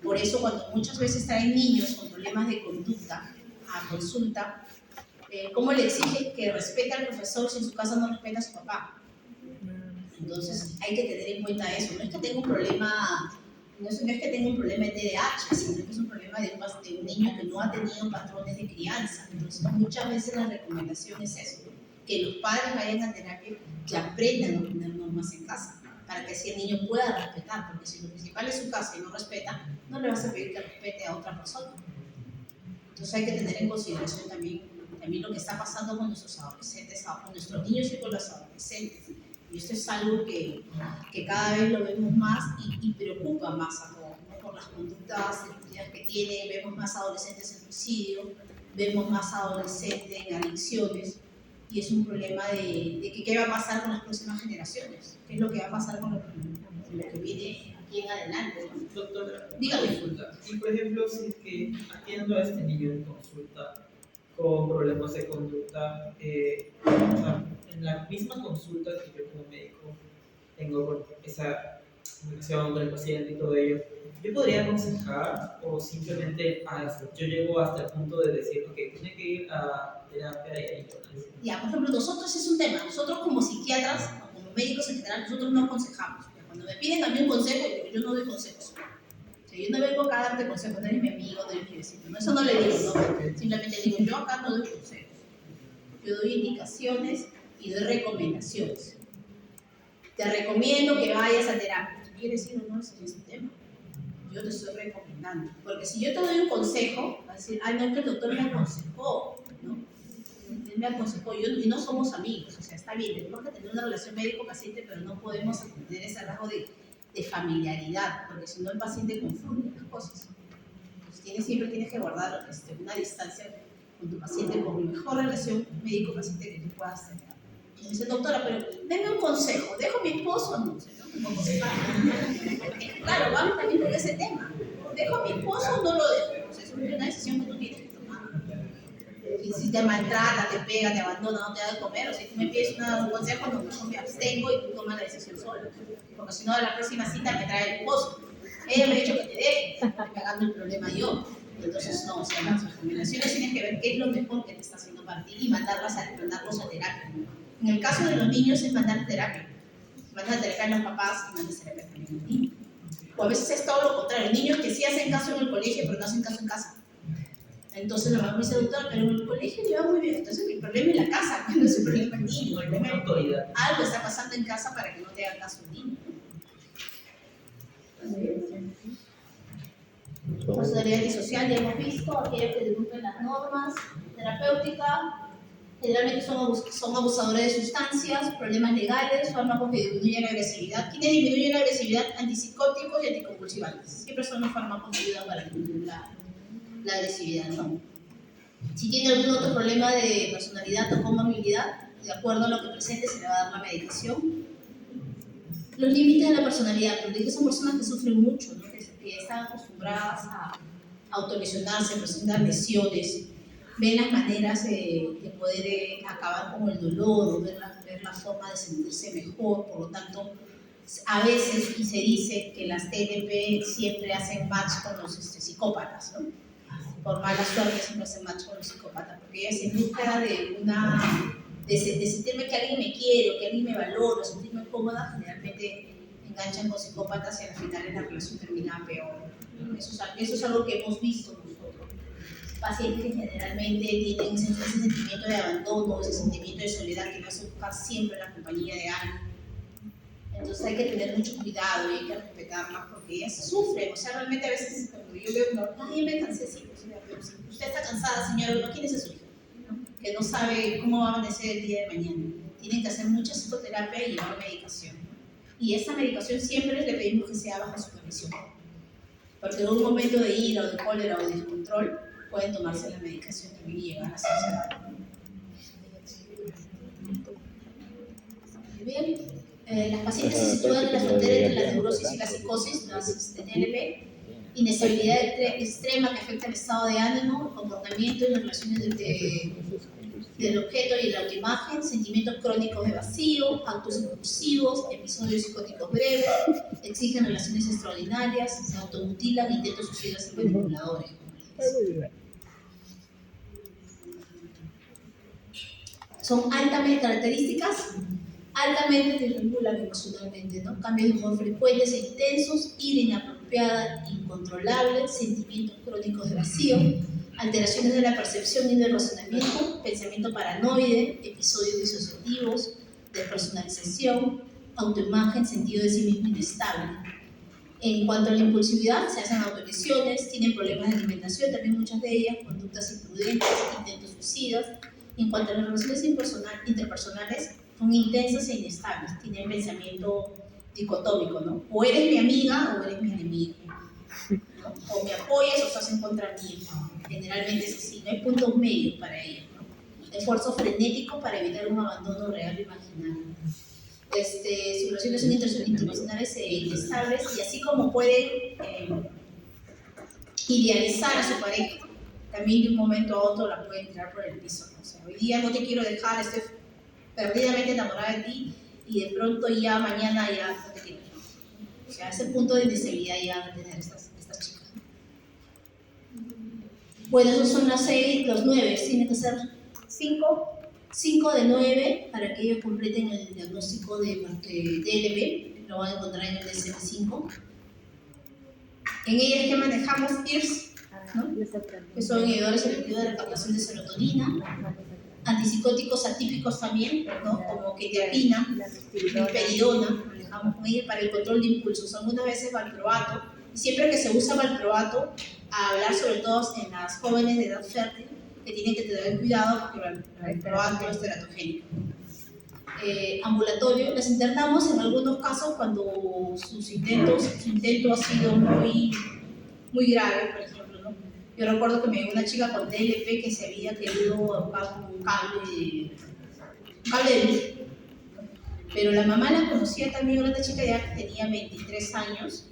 Por eso cuando muchas veces traen niños con problemas de conducta a consulta, ¿cómo le exigen que respete al profesor si en su casa no respeta a su papá? Entonces hay que tener en cuenta eso. No es que tenga un problema, no es que tenga un problema de TDAH, sino que es un problema de un niño que no ha tenido patrones de crianza. Entonces muchas veces la recomendación es eso, que los padres vayan a terapia, que aprendan a poner normas en casa, para que así el niño pueda respetar, porque si lo principal es su casa y no respeta, no le vas a pedir que respete a otra persona. Entonces hay que tener en consideración también lo que está pasando con nuestros adolescentes, con nuestros niños y con los adolescentes. Y esto es algo que cada vez lo vemos más y preocupa más a todos, ¿no? Por las conductas que tienen, vemos más adolescentes en suicidio, vemos más adolescentes en adicciones, y es un problema de que qué va a pasar con las próximas generaciones, qué es lo que va a pasar con lo que viene aquí en adelante, ¿no? Doctora, dígame. Consulta. Y por ejemplo, si es que atiendo a este niño en consulta con problemas de conducta, o sea, en la misma consulta que yo como médico tengo con esa comunicación con el paciente y todo ello, ¿yo podría aconsejar o simplemente yo llego hasta el punto de decir, ok, tiene que ir a terapia y ahí yo? Ya, por ejemplo, nosotros es un tema, nosotros como psiquiatras, como Los médicos en general, nosotros no aconsejamos. Cuando me piden a mí un consejo, yo no doy consejos. O sea, yo no vengo acá a darte consejos, no eres mi amigo, no eres mi vecino. No, eso no le digo, ¿no? Simplemente digo, yo acá no doy consejos. Yo doy indicaciones y doy recomendaciones. Te recomiendo que vayas a terapia. ¿Tú quieres ir o no? Ese es el tema. Yo te estoy recomendando. Porque si yo te doy un consejo, vas a decir, ay, no, que el doctor me aconsejó, ¿no? Él me aconsejó, y no somos amigos, o sea, está bien, tenemos que tener una relación médico-paciente, pero no podemos tener ese rasgo de familiaridad, porque si no el paciente confunde las cosas. Entonces, siempre tienes que guardar una distancia con tu paciente, con la mejor relación médico-paciente que tú puedas tener. Y me dice, doctora, pero denme un consejo, ¿dejo a mi esposo o no? Claro, vamos también por ese tema. ¿Dejo a mi esposo o no lo dejo? O sea, es una decisión que tú tienes que tomar. Y si te maltrata, te pega, te abandona, no te da de comer, o si tú me pides un consejo, no, yo me abstengo y tú tomas la decisión sola. Porque si no, a la próxima cita me trae el esposo. Ella me ha dicho que te deje, estoy pagando el problema yo. Entonces, no, o sea, las recomendaciones tienen que ver qué es lo mejor que te está haciendo para ti y mandarlos a terapia. En el caso de los niños es mandar terapia. Mandas terapia a los papás y mandas terapia también a los niños. O a veces es todo lo contrario, niños que sí hacen caso en el colegio, pero no hacen caso en casa. Entonces la mamá me dice, doctor, pero en el colegio le va muy bien. Entonces el problema es la casa, no es el problema el niño. El problema es algo está pasando en casa para que no te haga caso el niño. Personalidad antisocial, ya hemos visto, aquellos que discuten las normas. Terapéutica, generalmente son abusadores de sustancias, problemas legales, fármacos que disminuyen la agresividad. ¿Quiénes disminuyen la agresividad? Antipsicóticos y anticonvulsivantes. Siempre son los fármacos que ayudan para disminuir la agresividad, ¿no? Si tiene algún otro problema de personalidad o comorbilidad, de acuerdo a lo que presente, se le va a dar la medicación. Los límites de la personalidad, porque son personas que sufren mucho, ¿no? Que están acostumbradas a autolesionarse, presentan lesiones, ven las maneras de poder acabar con el dolor, ver la forma de sentirse mejor. Por lo tanto, a veces se dice que las TLP siempre hacen match con los psicópatas, ¿no? Por mala suerte siempre hacen match con los psicópatas, porque ellas en busca de sentirme que alguien me quiere, que alguien me valora, sentirme cómoda, generalmente enganchan con psicópatas y al final la relación termina peor. Eso es algo que hemos visto nosotros. Pacientes que generalmente tienen ese sentimiento de abandono, ese sentimiento de soledad que me hace buscar siempre la compañía de alguien. Entonces hay que tener mucho cuidado y hay que respetarlas porque ellas sufren. O sea, realmente a veces cuando yo veo, ay, me cansé, sí, pero si usted está cansada, señora, ¿no? ¿Quién es su hija? Que no sabe cómo va a amanecer el día de mañana. Tienen que hacer mucha psicoterapia y llevar medicación. Y esa medicación siempre le pedimos que sea bajo supervisión. Porque en un momento de ira o de cólera o de descontrol pueden tomarse la medicación también y llegar a la Bien, las pacientes se sitúan en la frontera entre la neurosis y la psicosis, las TLP, inestabilidad extrema que afecta el estado de ánimo, el comportamiento y las relaciones del objeto y de la autoimagen, sentimientos crónicos de vacío, actos impulsivos, episodios psicóticos breves, exigen relaciones extraordinarias, se automutilan, intentos suicidas y manipuladores. Son altamente características, altamente desregulan emocionalmente, ¿no? Cambios de humor frecuentes e intensos, ira inapropiada, incontrolable, sentimientos crónicos de vacío, alteraciones de la percepción y del razonamiento, pensamiento paranoide, episodios disociativos, despersonalización, autoimagen, sentido de sí mismo inestable. En cuanto a la impulsividad, se hacen autolesiones, tienen problemas de alimentación, también muchas de ellas, conductas imprudentes, intentos suicidas. En cuanto a las relaciones interpersonales, son intensas e inestables, tienen pensamiento dicotómico, ¿no? O eres mi amiga o eres mi enemigo, ¿no? O me apoyas o estás en contra mía. Generalmente es así, no hay puntos medios para ellos, ¿no? Esfuerzo frenético para evitar un abandono real o imaginario. Sus relaciones son interpersonales e inestables, y así como pueden idealizar a su pareja, también de un momento a otro la pueden tirar por el piso, ¿no? O sea, hoy día no te quiero dejar, estoy perdidamente enamorada de ti, y de pronto ya mañana ya no te quiero. O sea, ese punto de inestabilidad llegan a tener estas chicas. Bueno, esos son las 6, los 9, tienen que ser 5 5 de 9 para que ellos completen el diagnóstico de DLP, que lo van a encontrar en el DSM-5. En ella que manejamos IRS, ¿no? Que son inhibidores selectivos de recaptación de serotonina, antipsicóticos atípicos también, ¿no? Como quetiapina, risperidona, manejamos con ella para el control de impulsos. Algunas veces valproato, y siempre que se usa valproato, a hablar sobre todo en las jóvenes de edad fértil, que tienen que tener cuidado porque el valproato es teratogénico. Ambulatorio, las internamos en algunos casos cuando su intento ha sido muy grave, por ejemplo, ¿no? Yo recuerdo que me llegó una chica con DLP que se había querido ahorcar con un cable de luz, pero la mamá la conocía también, una chica ya que tenía 23 años,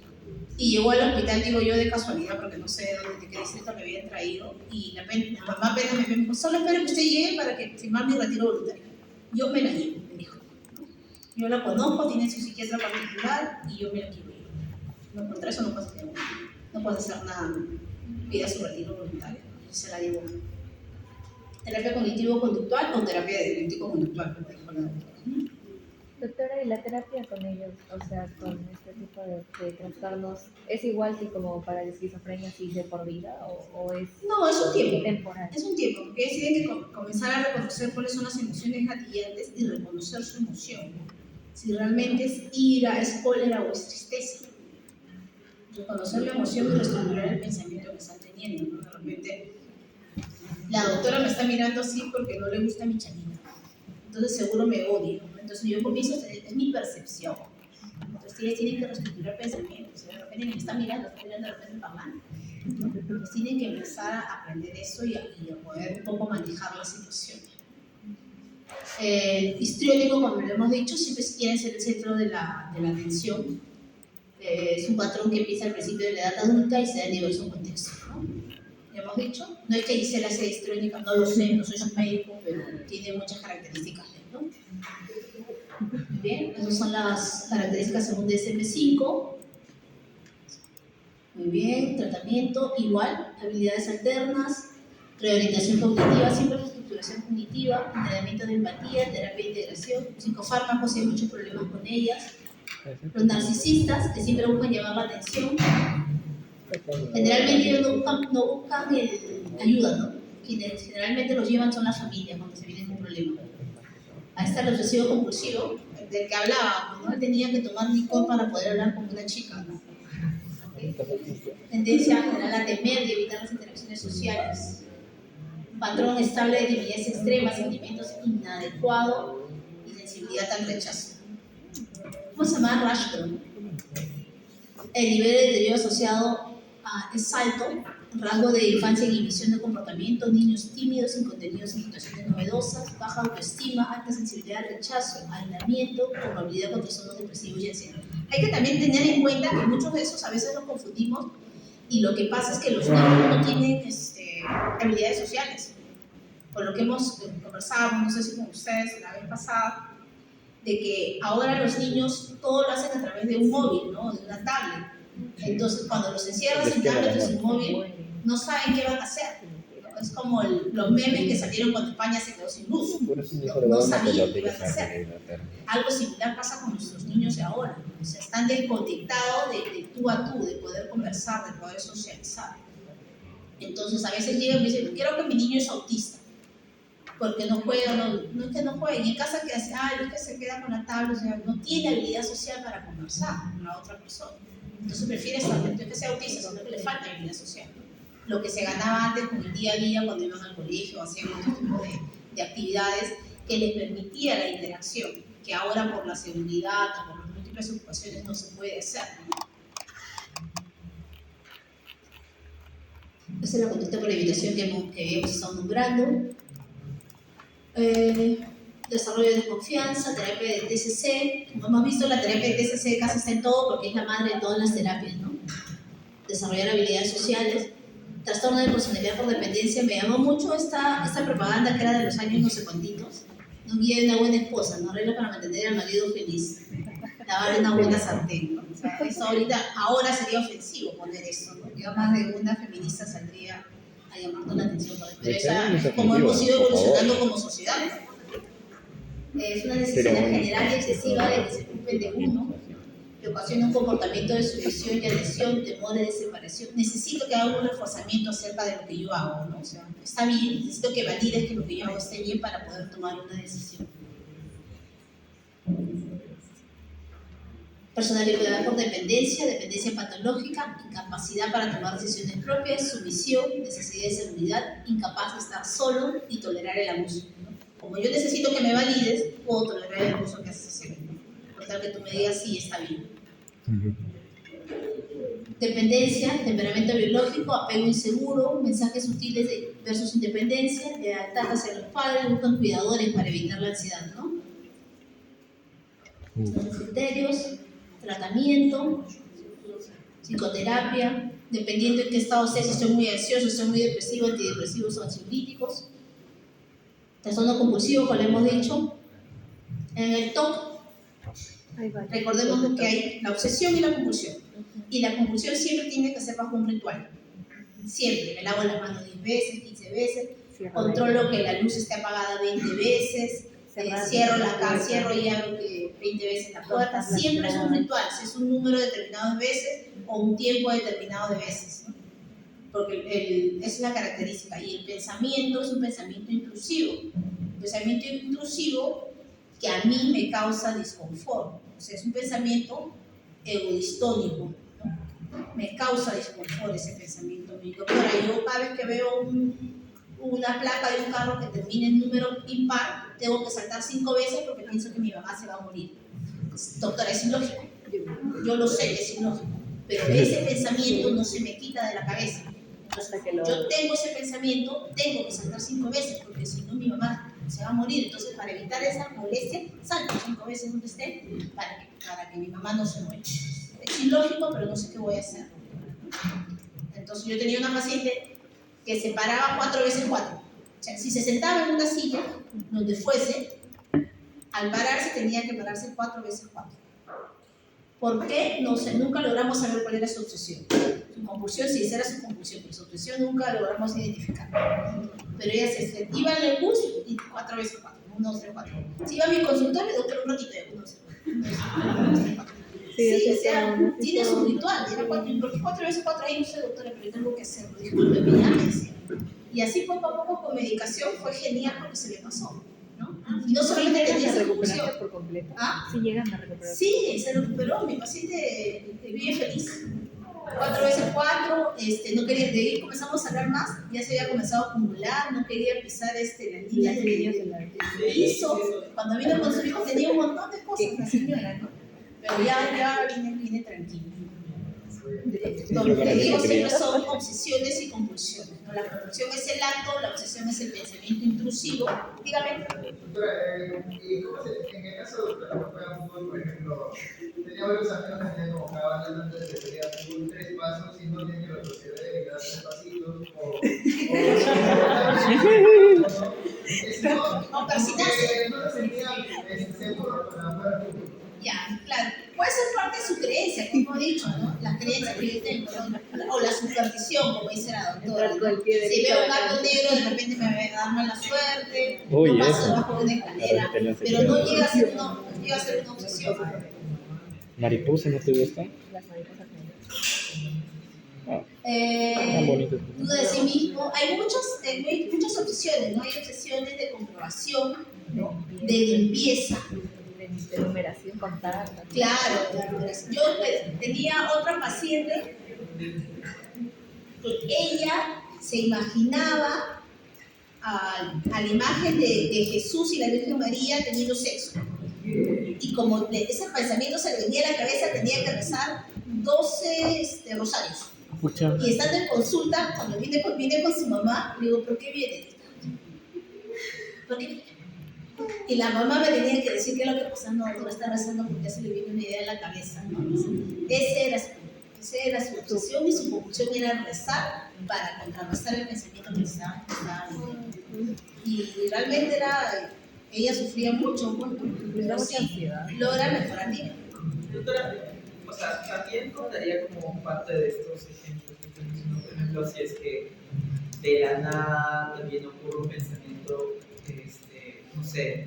y llegó al hospital, digo yo, de casualidad, porque no sé de qué distrito me habían traído, y la mamá apenas me dijo, solo espero que usted llegue para que firmar mi retiro voluntario. Yo me la llevo, me dijo. Yo la conozco, tiene su psiquiatra particular, y yo me la quiero ir. No, contra eso no pasa nada. No puede hacer nada, pida su retiro voluntario, se la llevo. Terapia cognitivo-conductual o terapia dialéctico-conductual, como dijo la doctora. Doctora, ¿y la terapia con ellos, o sea, con este tipo de trastornos, es igual que como para la esquizofrenia, así de por vida, o es No, es un tiempo. temporal? Es un tiempo, porque ellos tienen que comenzar a reconocer cuáles son las emociones gatillantes y reconocer su emoción. Si realmente es ira, es cólera o es tristeza. Reconocer la emoción y reestructurar el pensamiento que están teniendo, ¿no? De repente, la doctora me está mirando así porque no le gusta mi chanita. Entonces seguro me odia, ¿no? Entonces yo comienzo, es mi percepción. Entonces ellos tienen que reestructurar pensamientos. De repente me está mirando de repente mamá. Entonces tienen que empezar a aprender eso y a poder un poco manejar la situación. Histriónico, como lo hemos dicho, siempre quieren ser el centro de la atención. Es un patrón que empieza al principio de la edad adulta y se da en diversos contextos, ¿no? Ya hemos dicho, no es que Gisela sea histriónica, no lo sé, no soy su médico, pero tiene muchas características, ¿no? Bien, esas son las características según DSM-5. Muy bien, tratamiento, igual, habilidades alternas, reorientación cognitiva, siempre reestructuración cognitiva, entrenamiento de empatía, terapia de integración, psicofármacos, hay muchos problemas con ellas. Los narcisistas, que siempre buscan llamar la atención, generalmente ellos no buscan ayuda, ¿no? Quienes generalmente los llevan son las familias cuando se viene un problema. A este obsesivo compulsivo, del que hablaba, ¿no? Él tenía que tomar licor para poder hablar con una chica, ¿no? Tendencia general a temer y evitar las interacciones sociales. Patrón estable de timidez extrema, sentimientos inadecuados y sensibilidad al rechazo. ¿Cómo se llama? Rashburn. El nivel de deterioro asociado es alto, rasgo de infancia e inhibición de comportamiento, niños tímidos, incontenidos en situaciones novedosas, baja autoestima, alta sensibilidad al rechazo, aislamiento, probabilidad con trastornos depresivos y ansiedad. Hay que también tener en cuenta que muchos de esos a veces los confundimos y lo que pasa es que los niños no tienen habilidades sociales. Por lo que hemos conversado, no sé si con ustedes la vez pasada, de que ahora los niños todo lo hacen a través de un móvil, ¿no? De una tablet. Entonces, cuando los encierran sin tablet o sin móvil, no saben qué van a hacer. Es como los memes que salieron cuando España se quedó sin luz. No sabían qué iban a hacer. Algo similar pasa con nuestros niños de ahora. O sea, están desconectados de tú a tú, de poder conversar, de poder socializar. Entonces, a veces llegan y me dicen, quiero que mi niño es autista. Porque no juega, no es que no juegue, y en casa que hace, es que se queda con la tabla, o sea, no tiene habilidad social para conversar con la otra persona. Entonces prefiere estar, no es que sea autista, sino que le falta habilidad social. Lo que se ganaba antes con el día a día cuando iban al colegio, hacían otro tipo de actividades que les permitía la interacción, que ahora por la seguridad o por las múltiples ocupaciones no se puede hacer, ¿no? Esa es la conducta por evitación que hemos estado nombrando. Desarrollo de confianza, terapia de TCC. Como hemos visto, la terapia de TCC casi está en todo porque es la madre de todas las terapias, ¿no? Desarrollar habilidades sociales. Trastorno de personalidad por dependencia. Me llamó mucho esta propaganda que era de los años no sé cuantitos. No guía una buena esposa, no arregla para mantener al marido feliz. Lavar una buena sartén, ¿no? O sea, eso ahora sería ofensivo poner eso, ¿no? Ya más de una feminista saldría a llamarnos la atención por eso. Pero esa, como hemos ido evolucionando como sociedad, Es una necesidad general y excesiva de que se ocupen de uno, que ocasiona un comportamiento de sumisión y adhesión, temores de separación. Necesito que haga un reforzamiento acerca de lo que yo hago, ¿no? O sea, está bien, necesito que valides que lo que yo hago esté bien para poder tomar una decisión. Personalidad por dependencia, dependencia patológica, incapacidad para tomar decisiones propias, sumisión, necesidad de seguridad, incapaz de estar solo y tolerar el abuso, ¿no? Como yo necesito que me valides, puedo tolerar el abuso que haces hacia mí, por tal que tú me digas sí, está bien. Dependencia, temperamento biológico, apego inseguro, mensajes sutiles versus independencia, lealtad hacia los padres, buscan cuidadores para evitar la ansiedad, ¿no? Los criterios, tratamiento, psicoterapia, dependiendo en qué estado estés, si estoy muy ansioso, estoy muy depresivo, antidepresivos o ansiolíticos, trastorno compulsivo, como le hemos dicho. En el TOC, recordemos que hay la obsesión y la compulsión. Y la compulsión siempre tiene que ser bajo un ritual. Siempre. Me lavo las manos 10 veces, 15 veces, controlo que la luz esté apagada 20 veces, cierro y abro 20 veces la puerta. Siempre es un ritual, si es un número determinado de veces o un tiempo determinado de veces, ¿no? Porque es una característica. Y el pensamiento es un pensamiento intrusivo. Un pensamiento intrusivo que a mí me causa disconfort. O sea, es un pensamiento egodistónico, ¿no? Me causa disconfort ese pensamiento. Mi doctora, yo cada vez que veo una placa de un carro que termine en número impar, tengo que saltar 5 veces porque pienso que mi mamá se va a morir. Doctora, es ilógico. Yo lo sé, es ilógico. Pero ese pensamiento no se me quita de la cabeza. Entonces, yo tengo ese pensamiento, tengo que saltar 5 veces porque si no mi mamá se va a morir. Entonces, para evitar esa molestia, salto 5 veces donde esté para que mi mamá no se muera. Es ilógico, pero no sé qué voy a hacer. Entonces, yo tenía una paciente que se paraba 4 veces 4. O sea, si se sentaba en una silla, donde fuese, al pararse tenía que pararse 4 veces 4. ¿Por qué? No sé, nunca logramos saber cuál era su obsesión. Su compulsión, sí, esa era su compulsión, pero su obsesión nunca logramos identificar. Pero ella se iba en el bus y 4 veces 4, 1, 2, 3, 4. Si iba a mi consultorio, doctor, un ratito de 1, 2, 3, 4. Sí, o sea, tiene su ritual. Era 4, ¿por qué 4 veces 4? Ahí no sé, doctora, pero yo tengo que hacerlo. Disculpe, me decía. Y así poco a poco con medicación fue genial porque se le pasó, ¿no? Y no solamente tenía esa compulsión. Por completo. ¿Ah? Sí llegan a recuperar. Sí, se recuperó. Mi paciente vive feliz. 4 veces 4, no quería de ir, comenzamos a hablar más, ya se había comenzado a acumular, no quería pisar las líneas de piso. Cuando vino con su hijo tenía un montón de cosas la señora, ¿no? Pero ya viene tranquila. Lo que digo siempre son obsesiones y compulsiones, ¿no? La compulsión es el acto, la obsesión es el pensamiento intrusivo. Dígame. ¿Y cómo se, en el caso de la juega fútbol, por ejemplo, tenía varios amigos que tenían como caballos antes de que fútbol 3 pasos y no tienen que retroceder y quedar 3 pasitos o persinarse. No lo sentían seguro para jugar fútbol. Ya, claro. Puede ser parte de su creencia, como he dicho, ¿no? La creencia que yo tengo, ¿no? O la superstición, como dice la doctora, ¿no? Si veo un gato negro, de repente me va a dar mala suerte, no paso debajo de una escalera, pero no llega a ser una obsesión. ¿Mariposa no te gusta? Las mariposas Duda de sí mismo. Hay muchas obsesiones, ¿no? Hay obsesiones de comprobación, ¿no? De limpieza. de numeración contada. Claro, yo tenía otra paciente que ella se imaginaba a la imagen de Jesús y la Virgen María teniendo sexo. Y como ese pensamiento se le venía a la cabeza, tenía que rezar 12 rosarios. Pucha. Y estando en consulta, cuando viene con su mamá, le digo, ¿por qué viene? ¿Por qué viene? Y la mamá me tenía que decir qué es lo que pasa. No, tú está rezando porque se le viene una idea en la cabeza, ¿no? Esa era su obsesión, y su compulsión era rezar para contrarrestar el pensamiento que estaba viviendo. Y realmente ella sufría mucho, pero sí logra mejorar bien. Doctora, o sea, también contaría como parte de estos ejemplos que usted mencionó, por ejemplo, si es que de la nada también ocurre un pensamiento, no sé,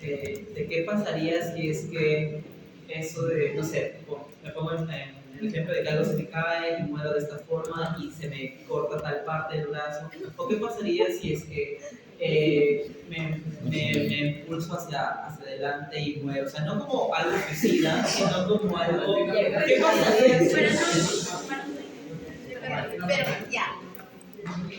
de qué pasaría si es que eso de, no sé, me pongo en el ejemplo de que algo se me cae y muero de esta forma y se me corta tal parte del brazo, o qué pasaría si es que me impulso hacia adelante y muero, o sea, no como algo suicida, sino como algo, ¿qué pasaría si Pero ya,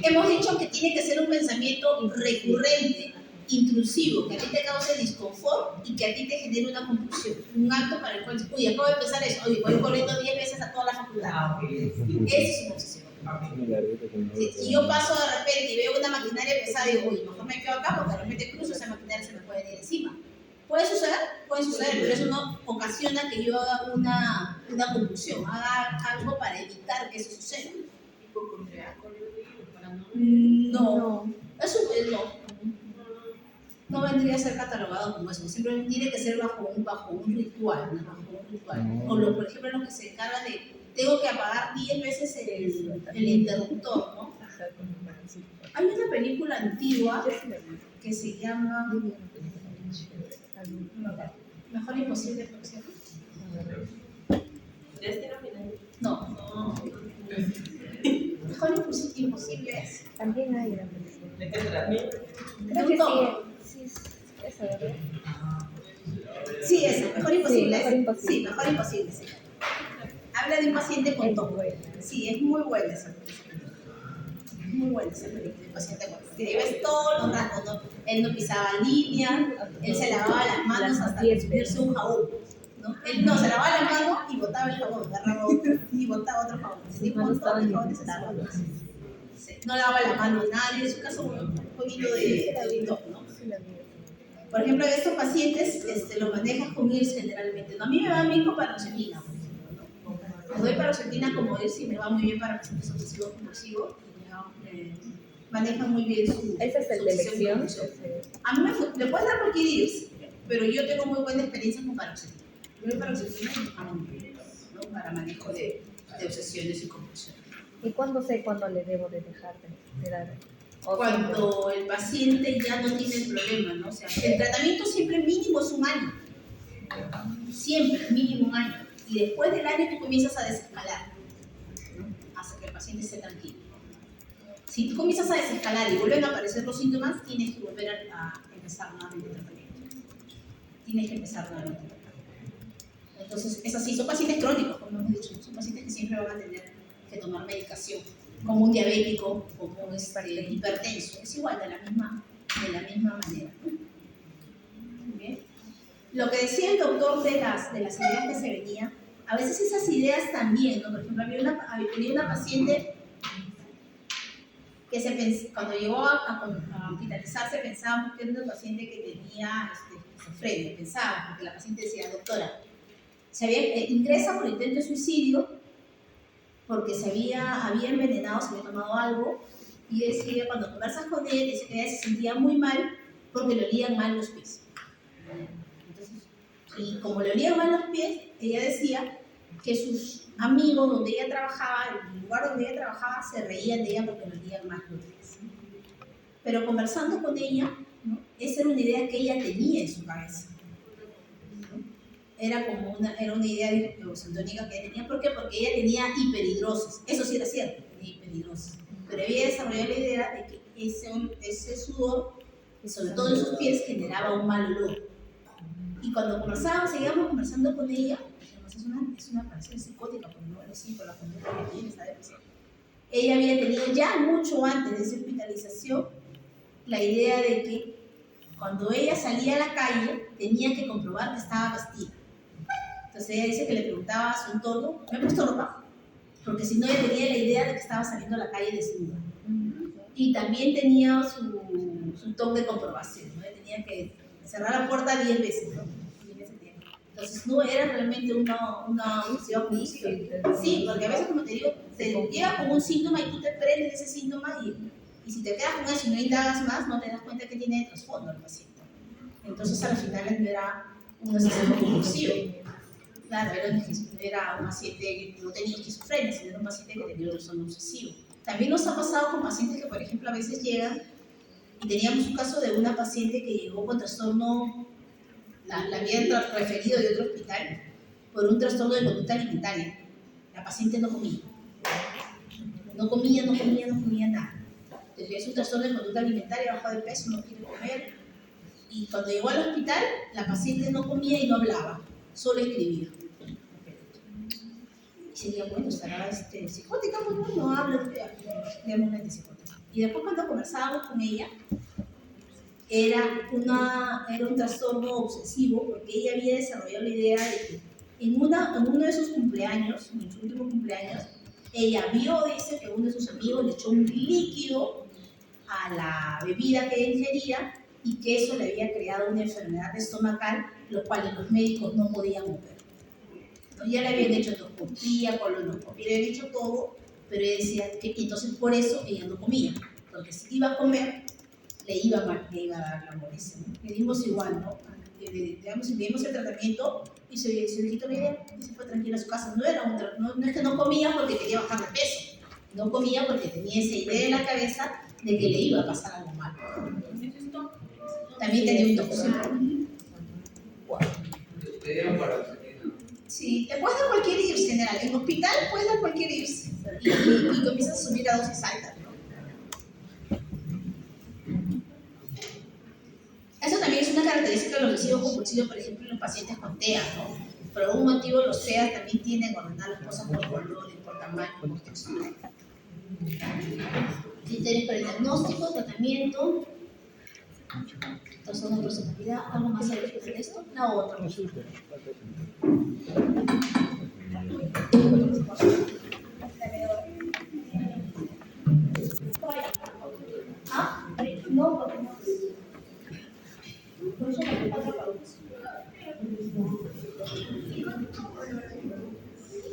hemos dicho que tiene que ser un pensamiento recurrente, intrusivo, que a ti te cause disconfort y que a ti te genere una compulsión, un acto para el cual, uy, acabo de pensar eso, oye, voy corriendo 10 veces a toda la facultad. Eso es una obsesión. Si yo paso de repente y veo una maquinaria pesada y digo, uy, mejor me quedo acá porque de repente cruzo esa maquinaria, se me puede ir encima. Puede suceder, pero eso no ocasiona que yo haga una compulsión, haga algo para evitar que eso suceda. No, eso no vendría a ser catalogado como eso, simplemente tiene que ser bajo un ritual, ¿no? Bajo un ritual. O por ejemplo, lo que se encarga de, tengo que apagar 10 veces el interruptor, ¿no? Hay una película antigua que se llama Mejor Imposible, por cierto. Destino Final. No. Mejor Imposible es. También hay una película. ¿De qué trata? Creo que sí, esa, ¿verdad? Sí, esa, Mejor Imposible. Sí, Mejor Imposible. Sí, Mejor Imposible, sí. Habla de un paciente con TOC. Sí, es muy buena esa película. Es muy buena esa película, el paciente con TOC. Ahí ves todos los ratos, ¿no? Él no pisaba línea, él se lavaba las manos hasta convertirse un jabón, ¿no? Él no, se lavaba las manos y botaba el jabón, agarraba otro y botaba otro jabón. Tenía un montón de jabones en sus manos. Sí, no lavaba las manos nadie, es un caso un poquito de TOC, ¿no? Por ejemplo, estos pacientes los manejas con IRS generalmente. ¿No? A mí me va bien con paroxetina, por ejemplo, ¿no? Me doy paroxetina como IRS y me va muy bien para pacientes obsesivos compulsivos. Manejan muy bien su. ¿Ese es el de elección? A mí le puedes dar cualquier IRS, pero yo tengo muy buena experiencia con paroxetina. Yo doy paroxetina y me va muy bien, ¿no? Para manejo de obsesiones y compulsiones. ¿Y cuándo sé cuándo le debo de dejar de dar? Cuando el paciente ya no tiene el problema, ¿no? O sea, el tratamiento siempre mínimo es un año. Siempre, mínimo un año. Y después del año tú comienzas a desescalar, ¿no? Hasta que el paciente esté tranquilo. Si tú comienzas a desescalar y vuelven a aparecer los síntomas, tienes que volver a empezar nuevamente el tratamiento. Tienes que empezar nuevamente el tratamiento. Entonces, es así. Son pacientes crónicos, como hemos dicho. Son pacientes que siempre van a tener que tomar medicación, como un diabético, como un hipertenso, es igual, de la misma manera, ¿no? ¿Bien? Lo que decía el doctor de las ideas que se venían, a veces esas ideas también, ¿no? Por ejemplo, había una paciente que cuando llegó a hospitalizarse pensábamos que era una paciente que tenía esquizofrenia, pensábamos, porque la paciente decía, doctora, ingresa por intento de suicidio, porque había envenenado, se había tomado algo, y decía, cuando conversas con ella, dice que ella se sentía muy mal porque le olían mal los pies. Entonces, y como le olían mal los pies, ella decía que sus amigos donde ella trabajaba, en el lugar donde ella trabajaba, se reían de ella porque le olían mal los pies. Pero conversando con ella, ¿no? Esa era una idea que ella tenía en su cabeza. Era una idea sintónica que ella tenía. ¿Por qué? Porque ella tenía hiperhidrosis. Eso sí era cierto, tenía hiperhidrosis. Pero había desarrollado la idea de que ese sudor, sobre todo en sus pies, generaba un mal olor. Y cuando seguíamos conversando con ella, dijimos, es una parecer psicótica, porque no es por la conducta que tiene esta depresión. Ella había tenido ya mucho antes de su hospitalización la idea de que cuando ella salía a la calle tenía que comprobar que estaba vestida. Entonces ella dice que le preguntaba a su entorno, ¿me he puesto ropa? Porque si no, ella tenía la idea de que estaba saliendo a la calle desnuda. Y también tenía su toque de comprobación, ¿no? Ella tenía que cerrar la puerta 10 veces, ¿no? Entonces no era realmente una obsesión compulsiva. Sí, porque a veces, como te digo, te llega con un síntoma y tú te prendes de ese síntoma y si te quedas con eso y no indagas más, no te das cuenta que tiene de trasfondo el paciente. Entonces al final no era una obsesión compulsiva. Claro, era un paciente que no tenía esquizofrenia, sino era un paciente que tenía un trastorno obsesivo. También nos ha pasado con pacientes que, por ejemplo, a veces llegan, y teníamos un caso de una paciente que llegó con trastorno la habían referido de otro hospital por un trastorno de conducta alimentaria. La paciente no comía. No comía nada. Entonces, es un trastorno de conducta alimentaria, bajó de peso, no quiere comer. Y cuando llegó al hospital, la paciente no comía y no hablaba, solo escribía. Y sería, bueno, estará psicótica, pues no habla, realmente psicótica. Y después cuando conversábamos con ella, era un trastorno obsesivo, porque ella había desarrollado la idea de que en uno de sus cumpleaños, en su último cumpleaños, ella dice que uno de sus amigos le echó un líquido a la bebida que ingería y que eso le había creado una enfermedad estomacal, lo cual los médicos no podían ver. Ya le habían hecho endoscopía, colonoscopia, le habían hecho todo, pero ella decía que entonces por eso ella no comía, porque si iba a comer, le iba a dar la molestia, ¿no? Le dimos igual, ¿no? Digamos, le dimos el tratamiento y su viejito bien y se fue tranquila a su casa. No es que no comía porque quería bajar de peso, no comía porque tenía esa idea en la cabeza de que le iba a pasar algo mal. También tenía un toxicólogo. Te dieron para Sí, te puedes dar cualquier IRS general. En hospital puedes dar cualquier IRS y comienzas a subir a dosis altas, ¿no? Eso también es una característica de los residuos compulsivos, por ejemplo, en los pacientes con TEA, ¿no? Por algún motivo los TEA también tienden a ordenar las cosas por colores, por tamaño, por textura. Criterios para el diagnóstico, tratamiento, trastorno de personalidad, algo más serio que esto, la otra. ¿Ah? No, porque no. Por eso me falta pautas.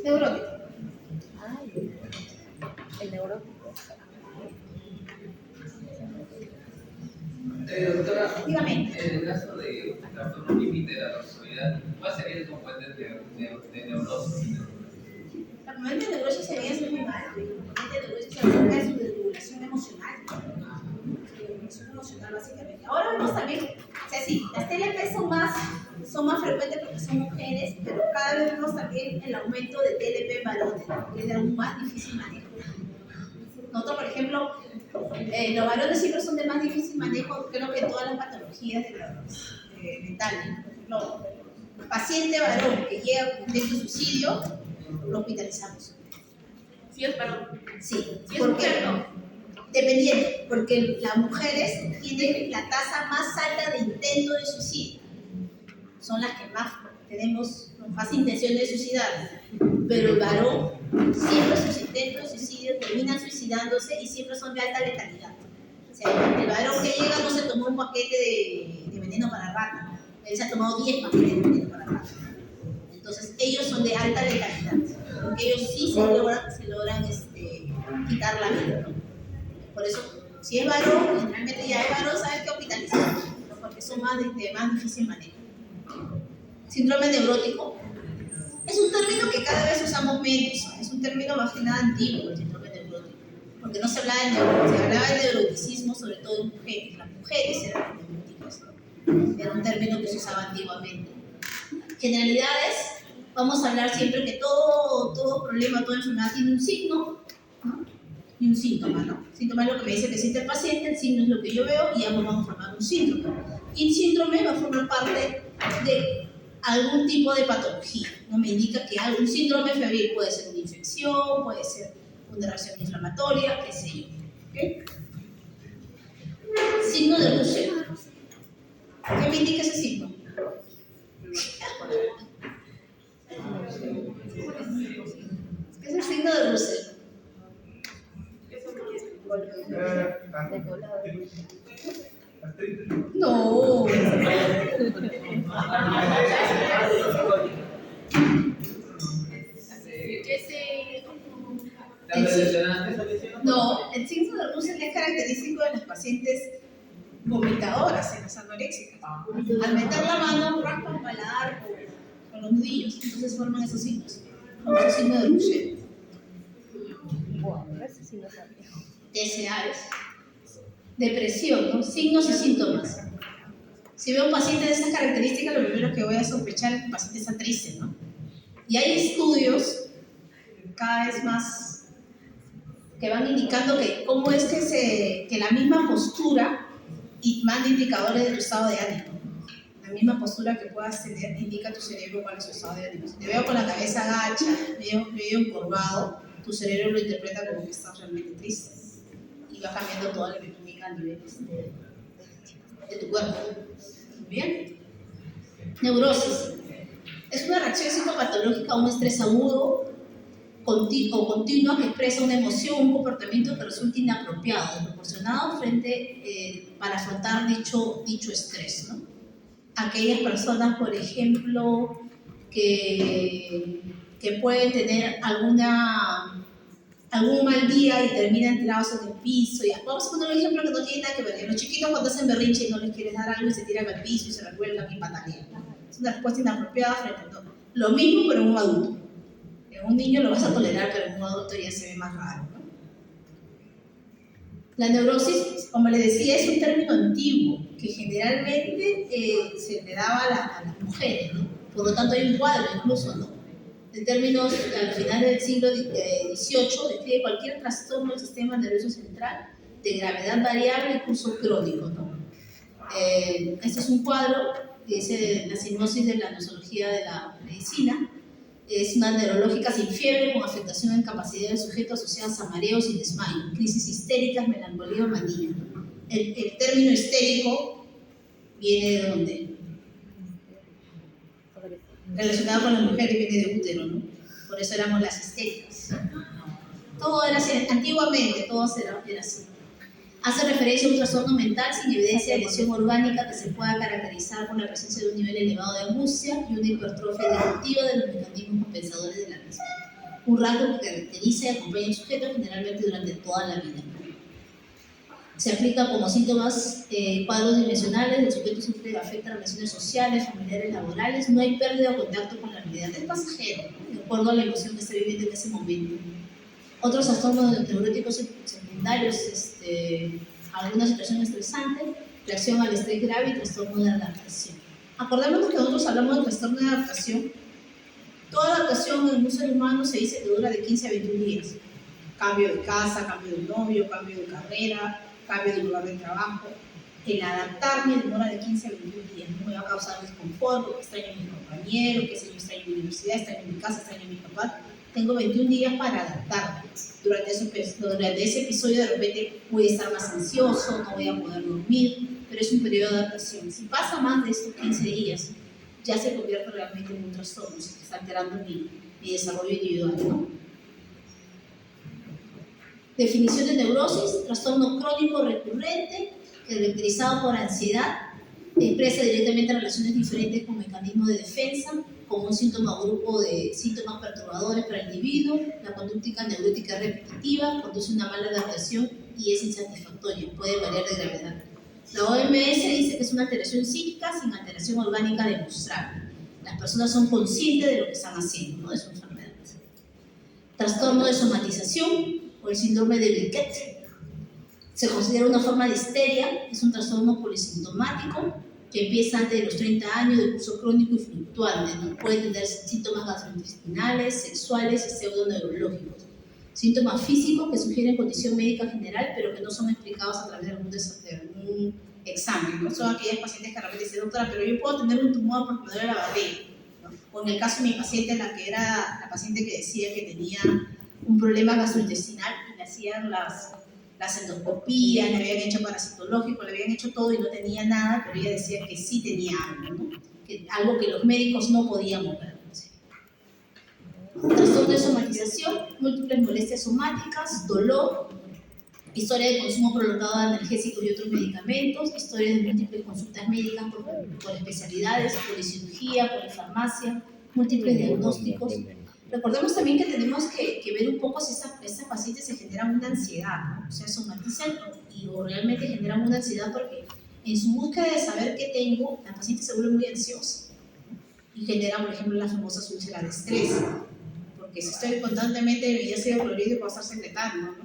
Neurótico. Ay, el neurótico. Doctora, Dígame. en el caso de trastorno límite de la personalidad, ¿cuál sería el componente de neurosis? La componente de neurosis se veía muy mal. La componente de neurosis se acerca de su desregulación emocional. Regulación emocional, básicamente. Ahora vemos también, o sea, sí, las TLP son más frecuentes porque son mujeres, pero cada vez vemos también el aumento de TLP varones, que es aún más difícil manejo. Nosotros, por ejemplo, los varones siempre son de más difícil manejo, creo que en todas las patologías mentales. Por ejemplo, paciente varón que llega con intento de suicidio, lo hospitalizamos. Sí, es varón. Sí, Si es porque mujer, no. dependiendo, porque las mujeres tienen la tasa más alta de intento de suicidio. Son las que más tenemos más intención de suicidar. Pero el varón, siempre sus intentos de suicidio terminan suicidándose y siempre son de alta letalidad. O sea, el varón que llega no se tomó un paquete de veneno para rata, ¿no? Él se ha tomado 10 paquetes de veneno para rata. Entonces, ellos son de alta letalidad, porque ellos sí se logran quitar la vida, ¿no? Por eso, si es varón, generalmente ya es varón, sabes que hospitalizar, ¿no? Porque son más difícil manejo. Síndrome neurótico es un término que cada vez usamos menos, es un término más que nada antiguo, el síndrome neurótico, porque no se hablaba de neuroticismo, se hablaba de neuroticismo sobre todo en mujeres, las mujeres eran neuróticas, ¿no? Era un término que se usaba antiguamente. Generalidades, vamos a hablar siempre que todo problema, toda enfermedad tiene un signo, ¿no? Y un síntoma, ¿no? Síntoma es lo que me dice que siente el paciente, el signo es lo que yo veo y ambos vamos a formar un síndrome. Y el síndrome va a formar parte de algún tipo de patología, ¿no? Me indica que algún síndrome febril puede ser una infección, puede ser una reacción inflamatoria, qué sé yo. ¿Okay? Signo de Russell. ¿Qué me indica ese signo? Es el signo de Russell. No. No, el signo de Russell es característico de las pacientes vomitadoras en las anoréxicas. Al meter la mano, raspan el paladar con los nudillos, entonces forman esos signos. Como el signo de Russell. Wow, ese sí lo sabía. TSA es depresión, ¿no? Signos y síntomas. Si veo un paciente de esas características, lo primero que voy a sospechar es que el paciente está triste, ¿no? Y hay estudios cada vez más que van indicando que cómo es que la misma postura y manda indicadores de tu estado de ánimo. La misma postura que puedas tener indica a tu cerebro cuál es su estado de ánimo. Si te veo con la cabeza agacha, medio encorvado, tu cerebro lo interpreta como que estás realmente triste. Y va cambiando toda la bioquímica a nivel de tu cuerpo. Muy bien. Neurosis. Es una reacción psicopatológica a un estrés agudo o continua que expresa una emoción, un comportamiento que resulta inapropiado, desproporcionado para afrontar dicho estrés, ¿no? Aquellas personas, por ejemplo, que pueden tener algún mal día y terminan tirados en el piso. Vamos a poner un ejemplo que no tiene nada que ver. Los chiquitos cuando hacen berrinche y no les quieres dar algo y se tiran al piso y se revuelcan y patalean. Es una respuesta inapropiada frente a todo. Lo mismo pero en un adulto. En un niño lo vas a tolerar, pero en un adulto ya se ve más raro, ¿no? La neurosis, como les decía, es un término antiguo que generalmente se le daba a las mujeres, ¿no? Por lo tanto hay un cuadro incluso, ¿no? De términos al final del siglo XVIII describe cualquier trastorno del sistema nervioso central de gravedad variable y curso crónico, ¿no? Este es un cuadro que dice la sinopsis de la nosología de la medicina. Es una neurológica sin fiebre con afectación en capacidad del sujeto asociadas a mareos y desmayo, crisis histéricas, melancolía o manía. El término histérico viene de ¿dónde? Relacionado con las mujeres, viene de útero, ¿no? Por eso éramos las histéricas. Todo era así, antiguamente todo era así. Hace referencia a un trastorno mental sin evidencia de lesión orgánica que se pueda caracterizar por la presencia de un nivel elevado de angustia y una hipertrofia ejecutiva de los mecanismos compensadores de la misma. Un rasgo que caracteriza y acompaña al sujeto generalmente durante toda la vida. Se aplica como síntomas cuadros dimensionales, el sujeto sufre afecta relaciones sociales, familiares, laborales, no hay pérdida o contacto con la realidad, es pasajero, ¿no? De acuerdo a la emoción que está viviendo en ese momento. Otros trastornos neuróticos secundarios, alguna situación estresante, reacción al estrés grave y trastorno de adaptación. Acordémonos que nosotros hablamos de trastorno de adaptación. Toda adaptación en un ser humano se dice que dura de 15 a 21 días. Cambio de casa, cambio de novio, cambio de carrera, cambio de lugar de trabajo. El adaptarme demora de 15 a 21 días. No me va a causar desconfort, porque extraño a mis compañeros, que sé yo, extraño mi universidad, extraño mi casa, extraño a mi papá. Tengo 21 días para adaptarme. Durante ese episodio de repente voy a estar más ansioso, no voy a poder dormir, pero es un periodo de adaptación. Si pasa más de estos 15 días, ya se convierte realmente en un trastorno, se está alterando mi desarrollo individual, ¿no? Definición de neurosis: trastorno crónico recurrente, caracterizado por ansiedad, expresa directamente relaciones diferentes con mecanismos de defensa, como un síntoma o grupo de síntomas perturbadores para el individuo. La conducta neurótica repetitiva conduce a una mala adaptación y es insatisfactoria, puede variar de gravedad. La OMS dice que es una alteración psíquica sin alteración orgánica demostrable. Las personas son conscientes de lo que están haciendo, ¿no? De su enfermedad. Trastorno de somatización o el síndrome de Briquet. Se considera una forma de histeria, es un trastorno polisintomático que empieza antes de los 30 años, de curso crónico y fluctuante, ¿no? Puede tener síntomas gastrointestinales, sexuales y pseudoneurológicos. Síntomas físicos que sugieren condición médica general, pero que no son explicados a través de algún examen, ¿no? Son aquellas pacientes que realmente dicen, doctora, pero yo puedo tener un tumor porque me duele la barriga, ¿no? O en el caso de mi paciente, la que era la paciente que decía que tenía un problema gastrointestinal y le hacían las endoscopías, le habían hecho parasitológico, le habían hecho todo y no tenía nada, pero ella decía que sí tenía algo, ¿no? Algo que los médicos no podían ver. Trastorno de somatización, múltiples molestias somáticas, dolor, historia de consumo prolongado de analgésicos y otros medicamentos, historia de múltiples consultas médicas por especialidades, policirugía, polifarmacia, múltiples diagnósticos. Recordemos también que tenemos que ver un poco si estas pacientes se generan una ansiedad, ¿no? O sea, somatizan o realmente generan una ansiedad porque en su búsqueda de saber qué tengo, la paciente se vuelve muy ansiosa y genera, por ejemplo, las famosas úlceras de estrés. Porque si estoy constantemente, ya sea dolorido, puedo estar secretando, ¿no?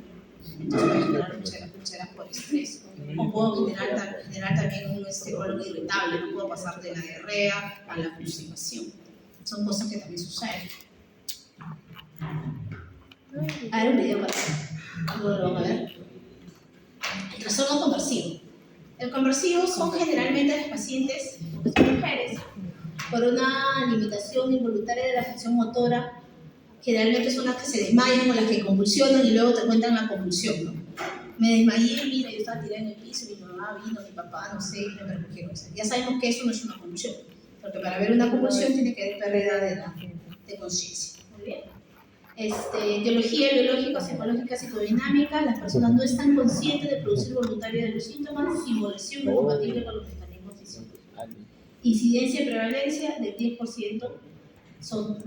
Entonces puede generar úlceras por estrés. O puedo generar también un colon irritable, no puedo pasar de la diarrea a la constipación. Son cosas que también suceden. A ver un video para luego lo van a ver. El trastorno conversivo. El conversivo son generalmente las pacientes, porque son mujeres, por una limitación involuntaria de la función motora. Generalmente son las que se desmayan o las que convulsionan y luego te cuentan la convulsión, ¿no? Me desmayé, mira, yo estaba tirada en el piso, mi mamá vino, mi papá, no sé, me recogieron. O sea, ya sabemos que eso no es una convulsión, porque para ver una convulsión tiene que haber pérdida de conciencia. Muy bien. Etiología biológica, psicológica, psicodinámica. Las personas no están conscientes de producir voluntaria de los síntomas, simulación no compatible con los mecanismos físicos. Incidencia y prevalencia del 10% son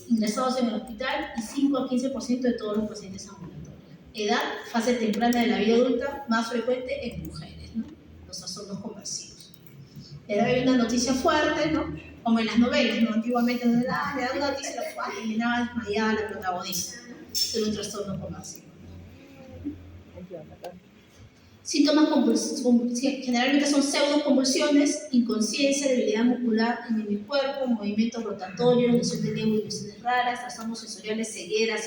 ingresados en el hospital y 5 a 15% de todos los pacientes ambulatorios. Edad, fase temprana de la vida adulta, más frecuente en mujeres, ¿no? Los trastornos conversivos. Hay una noticia fuerte, ¿no? Como en las novelas, ¿no? Antiguamente le da una noticia fuerte y terminaba desmayada la protagonista de un trastorno conversivo. Síntomas generalmente son pseudoconvulsiones, inconsciencia, debilidad muscular en el cuerpo, movimientos rotatorios, lesión de lengua y lesiones raras, trastornos sensoriales, ceguera,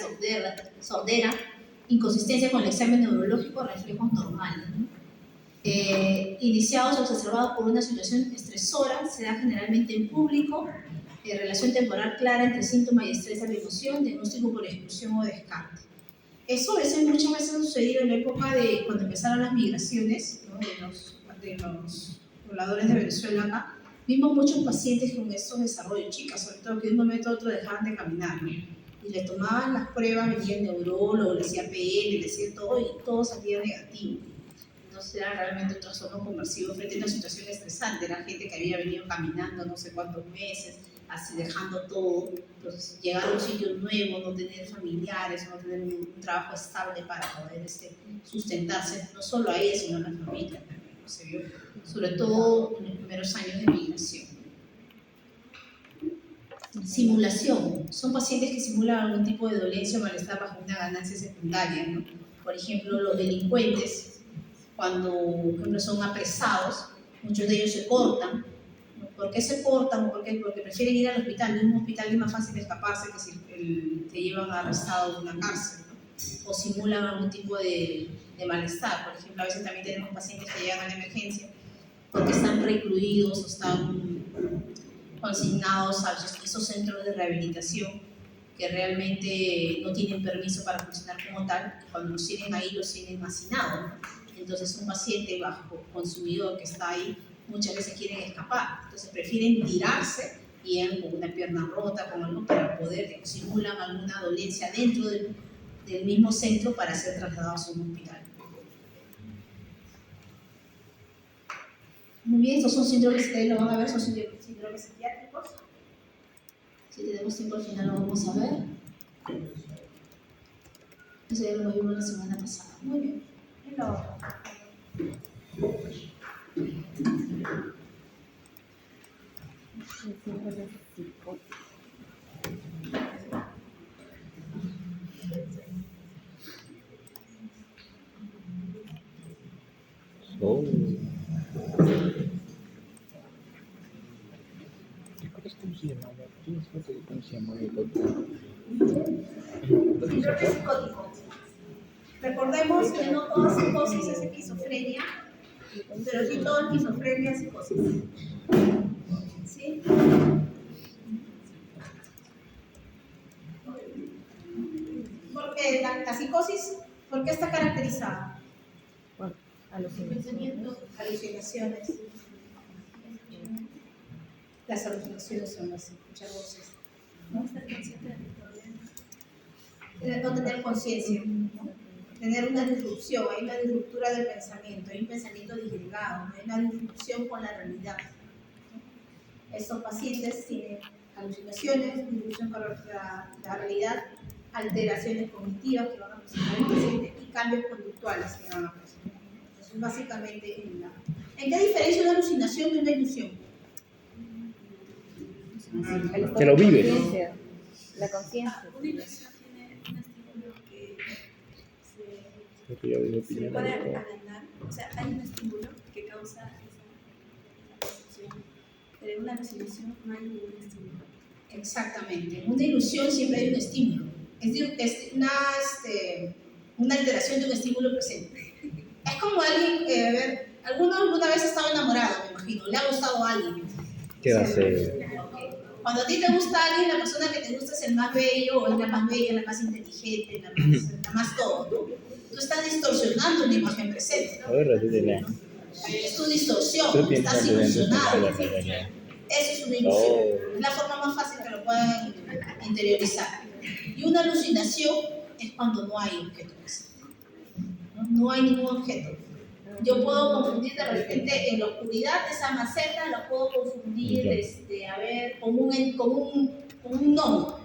sordera, inconsistencia con el examen neurológico, reflejos normales, ¿no? Iniciados o exacerbados por una situación estresora, se da generalmente en público, relación temporal clara entre síntoma y estrés a la emoción, diagnóstico por exclusión o descarte. Eso muchas veces ha sucedido en la época de cuando empezaron las migraciones, ¿no? de los pobladores de Venezuela acá. Vimos muchos pacientes con estos desarrollos, chicas, sobre todo que de un momento a otro dejaban de caminar, ¿no? Y le tomaban las pruebas, venía el neurólogo, le hacía PL, le hacía todo y todo salía negativo. Entonces era realmente un trastorno conversivo frente a una situación estresante. Era gente que había venido caminando no sé cuántos meses, así dejando todo. Entonces llegar a un sitio nuevo, no tener familiares, no tener un trabajo estable para poder sustentarse, no solo a ella, sino a la familia también, ¿no? Se vio, sobre todo en los primeros años de migración. Simulación. Son pacientes que simulan algún tipo de dolencia o malestar bajo una ganancia secundaria, ¿no? Por ejemplo, los delincuentes, cuando por ejemplo, son apresados, muchos de ellos se cortan. ¿Por qué se cortan? Porque prefieren ir al hospital. En un hospital es más fácil escaparse que si te llevan arrestado de una cárcel, ¿no? O simulan algún tipo de malestar. Por ejemplo, a veces también tenemos pacientes que llegan a la emergencia porque están recluidos o están consignados a esos centros de rehabilitación que realmente no tienen permiso para funcionar como tal. Cuando los tienen ahí, los tienen hacinados, ¿no? Entonces un paciente bajo consumidor que está ahí muchas veces quieren escapar, entonces prefieren tirarse y llegan con una pierna rota, con algo para poder, simulan alguna dolencia dentro del mismo centro para ser trasladados a un hospital. Muy bien, estos son síndromes, ustedes lo van a ver, son síndromes psiquiátricos. Si tenemos tiempo al final lo vamos a ver. Eso ya lo vimos la semana pasada. Muy bien. Y la otra. ¿Cómo se llama? ¿Cómo se llama el doctor? Síndrome psicótico. Recordemos que no toda psicosis es esquizofrenia, pero sí toda esquizofrenia es psicosis. ¿Sí? Porque la psicosis, ¿por qué está caracterizada? Bueno, alucinaciones. Las alucinaciones son las escuchar voces. No estar consciente del problema. No tener conciencia, ¿no? Tener una disrupción, hay una disruptura del pensamiento, hay un pensamiento disgregado, hay una disrupción con la realidad, ¿no? Estos pacientes tienen alucinaciones, disrupción con la realidad, alteraciones cognitivas que van a presentar el paciente y cambios conductuales que van a presentar. Entonces, básicamente, ¿en qué diferencia una alucinación de una ilusión? Que lo vives. La conciencia. Una ilusión tiene un estímulo que se Lo que yo digo, puede agendar o sea, hay un estímulo que causa esa percepción, pero en una alucinación no hay ningún estímulo. Exactamente. En una ilusión siempre hay un estímulo. Es una alteración de un estímulo presente. Es como alguien, a ver, alguna vez ha estado enamorado, me imagino, le ha gustado a alguien. ¿Qué va a hacer? Cuando a ti te gusta alguien, la persona que te gusta es el más bello, o es la más bella, la más inteligente, la más todo, ¿no? Tú estás distorsionando una imagen presente, ¿no? A ver, repítela. Es tu distorsión, Tú tienes estás que ilusionado. entender. Eso es una ilusión. Es la forma más fácil que lo puedan interiorizar. Y una alucinación es cuando no hay objeto presente. No hay ningún objeto. Yo puedo confundir de repente en la oscuridad de esa maceta, la puedo confundir con un gnomo.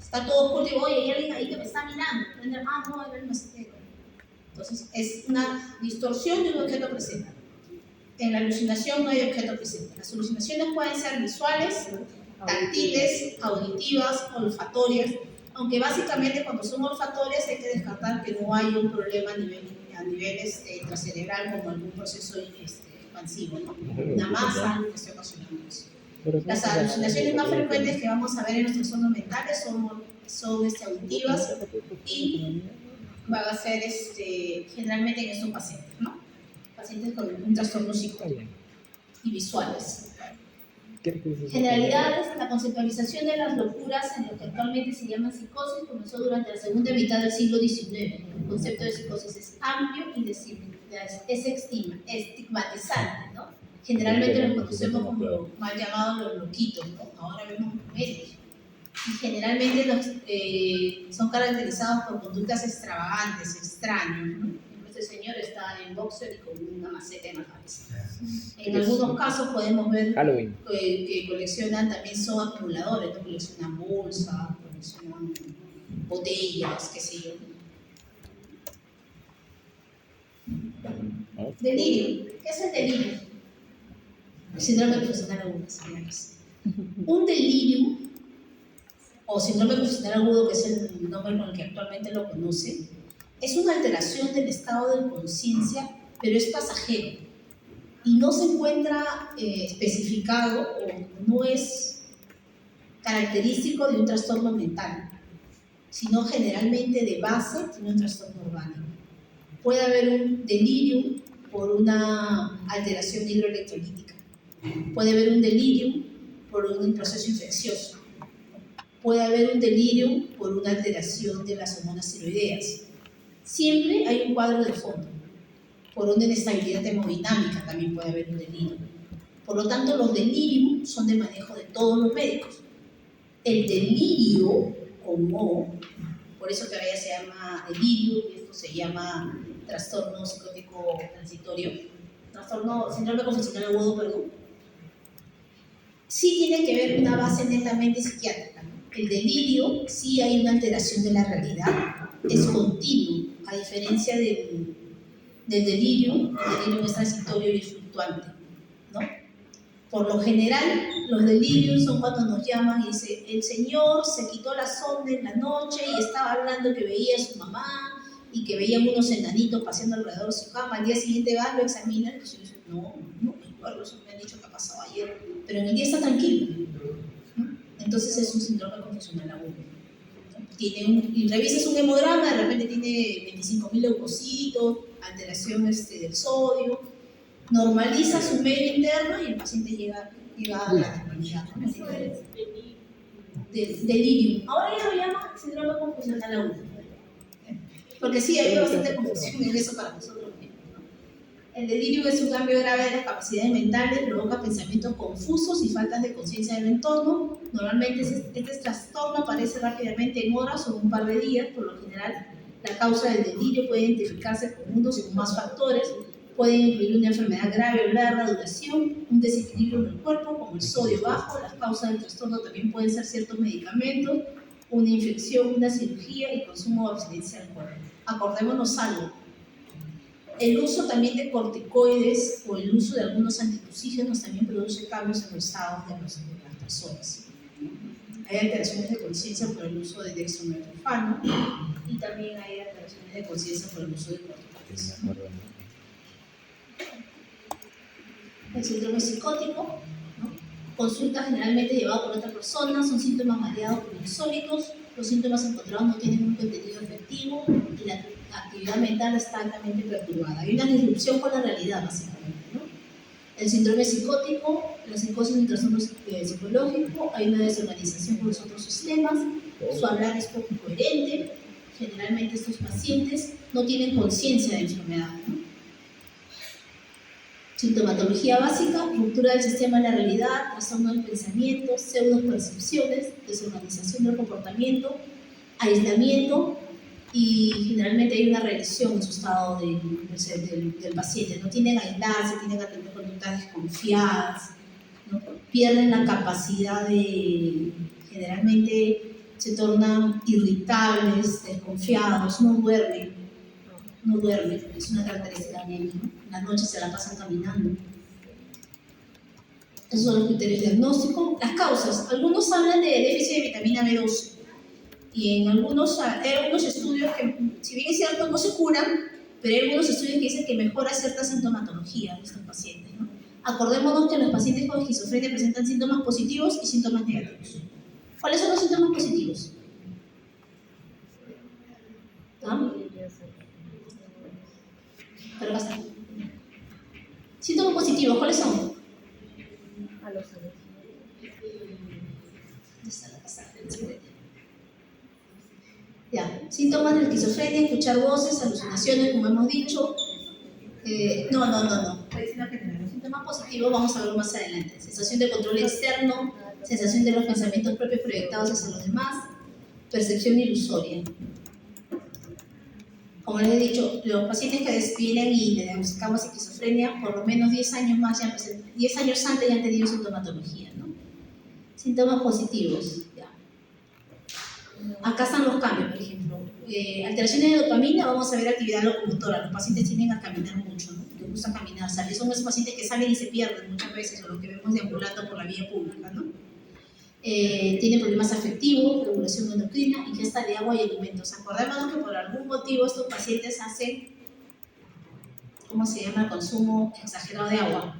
Está todo oscuro y digo, oye, hay alguien ahí que me está mirando. Ah, no, es el macetero. Entonces, es una distorsión de un objeto presente. En la alucinación no hay objeto presente. Las alucinaciones pueden ser visuales, táctiles, auditivas, olfatorias, aunque básicamente cuando son olfatorias hay que descartar que no hay un problema a nivel intracerebral como algún proceso expansivo, ¿no? Una masa, algo que esté ocasionando eso. Las alucinaciones más frecuentes que vamos a ver en los trastornos mentales son auditivas y van a ser generalmente en estos pacientes, ¿no? Pacientes con un trastorno psicótico y visuales. Generalidades, la conceptualización de las locuras en lo que actualmente se llama psicosis comenzó durante la segunda mitad del siglo XIX. El concepto de psicosis es amplio y es estigmatizante, ¿no? Generalmente lo conocemos como mal llamados los loquitos, ¿no? Ahora vemos medios. Y generalmente son caracterizados por conductas extravagantes, extrañas, ¿no? Este señor está en boxer y con una maceta en la cabeza. En algunos casos podemos ver que coleccionan, también son acumuladores, ¿no? Coleccionan bolsas, coleccionan botellas, qué sé yo. Delirio. ¿Qué es el delirio? Síndrome profesional agudo, señores. Un delirio, o síndrome profesional agudo, que es el nombre con el que actualmente lo conoce, es una alteración del estado de conciencia, pero es pasajero y no se encuentra especificado o no es característico de un trastorno mental, sino generalmente de base tiene un trastorno orgánico. Puede haber un delirium por una alteración hidroelectrolítica, puede haber un delirium por un proceso infeccioso, puede haber un delirium por una alteración de las hormonas tiroideas. Siempre hay un cuadro de fondo. Por una inestabilidad hemodinámica también puede haber un delirio. Por lo tanto, los delirios son de manejo de todos los médicos. El delirio, por eso que ahora ya se llama delirio, y esto se llama trastorno psicótico transitorio, síndrome confusional agudo, perdón, sí tiene que ver una base netamente psiquiátrica. El delirio sí hay una alteración de la realidad, es continuo, a diferencia del delirio. El delirio es transitorio y fluctuante, ¿no? Por lo general, los delirios son cuando nos llaman y dice, el señor se quitó la sonda en la noche y estaba hablando que veía a su mamá y que veían unos enanitos paseando alrededor de su cama. Al día siguiente vas, lo examinan y dicen, no recuerdo, eso me han dicho que ha pasado ayer, pero en el día está tranquilo, ¿no? Entonces es un síndrome confusional agudo. Y revisas un hemograma, de repente tiene 25.000 leucocitos, alteración del sodio, normaliza su medio interno y el paciente llega a la normalidad, ¿no? Delirium. Ahora ya lo llaman síndrome confusional agudo, porque sí, hay bastante confusión en eso para nosotros mismos, ¿no? El delirio es un cambio grave de las capacidades mentales, provoca pensamientos confusos y faltas de conciencia del entorno. Normalmente este trastorno aparece rápidamente en horas o un par de días. Por lo general, la causa del delirio puede identificarse con unos o más factores. Pueden incluir una enfermedad grave o larga duración, un desequilibrio en el cuerpo como el sodio bajo. Las causas del trastorno también pueden ser ciertos medicamentos, una infección, una cirugía y consumo o abstinencia de alcohol. Acordémonos algo. El uso también de corticoides o el uso de algunos antitusígenos también produce cambios en los estados de las personas. Hay alteraciones de conciencia por el uso de dextrometorfano y también hay alteraciones de conciencia por el uso de corticoides. El síndrome psicótico, ¿no? Consulta generalmente llevada por otra persona, son síntomas mareados por insólitos, los síntomas encontrados no tienen un contenido efectivo y la actividad mental está altamente perturbada. Hay una disrupción con la realidad, básicamente, ¿no? El síndrome psicótico, la psicosis es un trastorno psicológico, hay una desorganización con los otros sistemas, su hablar es poco coherente, generalmente estos pacientes no tienen conciencia de enfermedad, ¿no? Sintomatología básica, ruptura del sistema de la realidad, trastorno del pensamiento, pseudopercepciones, desorganización del comportamiento, aislamiento y generalmente hay una regresión en su estado del paciente. No tienden a aislarse, tienen a tener conductas desconfiadas, ¿no? Pierden la capacidad de, generalmente se tornan irritables, desconfiados, no duermen, es una característica de ellos, ¿no? Las noches se la pasan caminando. Esos son los criterios diagnósticos. Las causas, algunos hablan de déficit de vitamina B12 y en algunos estudios que, si bien es cierto, no se curan, pero hay algunos estudios que dicen que mejora cierta sintomatología de estos pacientes, ¿no? Acordémonos que los pacientes con esquizofrenia presentan síntomas positivos y síntomas negativos. ¿Cuáles son los síntomas positivos? ¿Ah? Pero acá está. Síntomas positivos, ¿cuáles son? A los años. Ya, síntomas de esquizofrenia, escuchar voces, alucinaciones, como hemos dicho. No. Estoy diciendo general. Los síntomas positivos vamos a ver más adelante. Sensación de control externo, sensación de los pensamientos propios proyectados hacia los demás, percepción ilusoria. Como les he dicho, los pacientes que vienen y le diagnosticamos esquizofrenia, por lo menos 10 años más, 10 años antes ya han tenido sintomatología, ¿no? Síntomas positivos, ya. Acá están los cambios, por ejemplo. Alteraciones de dopamina, vamos a ver actividad locomotora. Los pacientes tienden a caminar mucho, ¿no? Les gusta caminar, salir. Son esos pacientes que salen y se pierden muchas veces, o los que vemos deambulando por la vía pública, ¿no? Tienen problemas afectivos, regulación endocrina, ingesta de agua y alimentos. Acordémonos que por algún motivo estos pacientes hacen, ¿cómo se llama? Consumo exagerado de agua.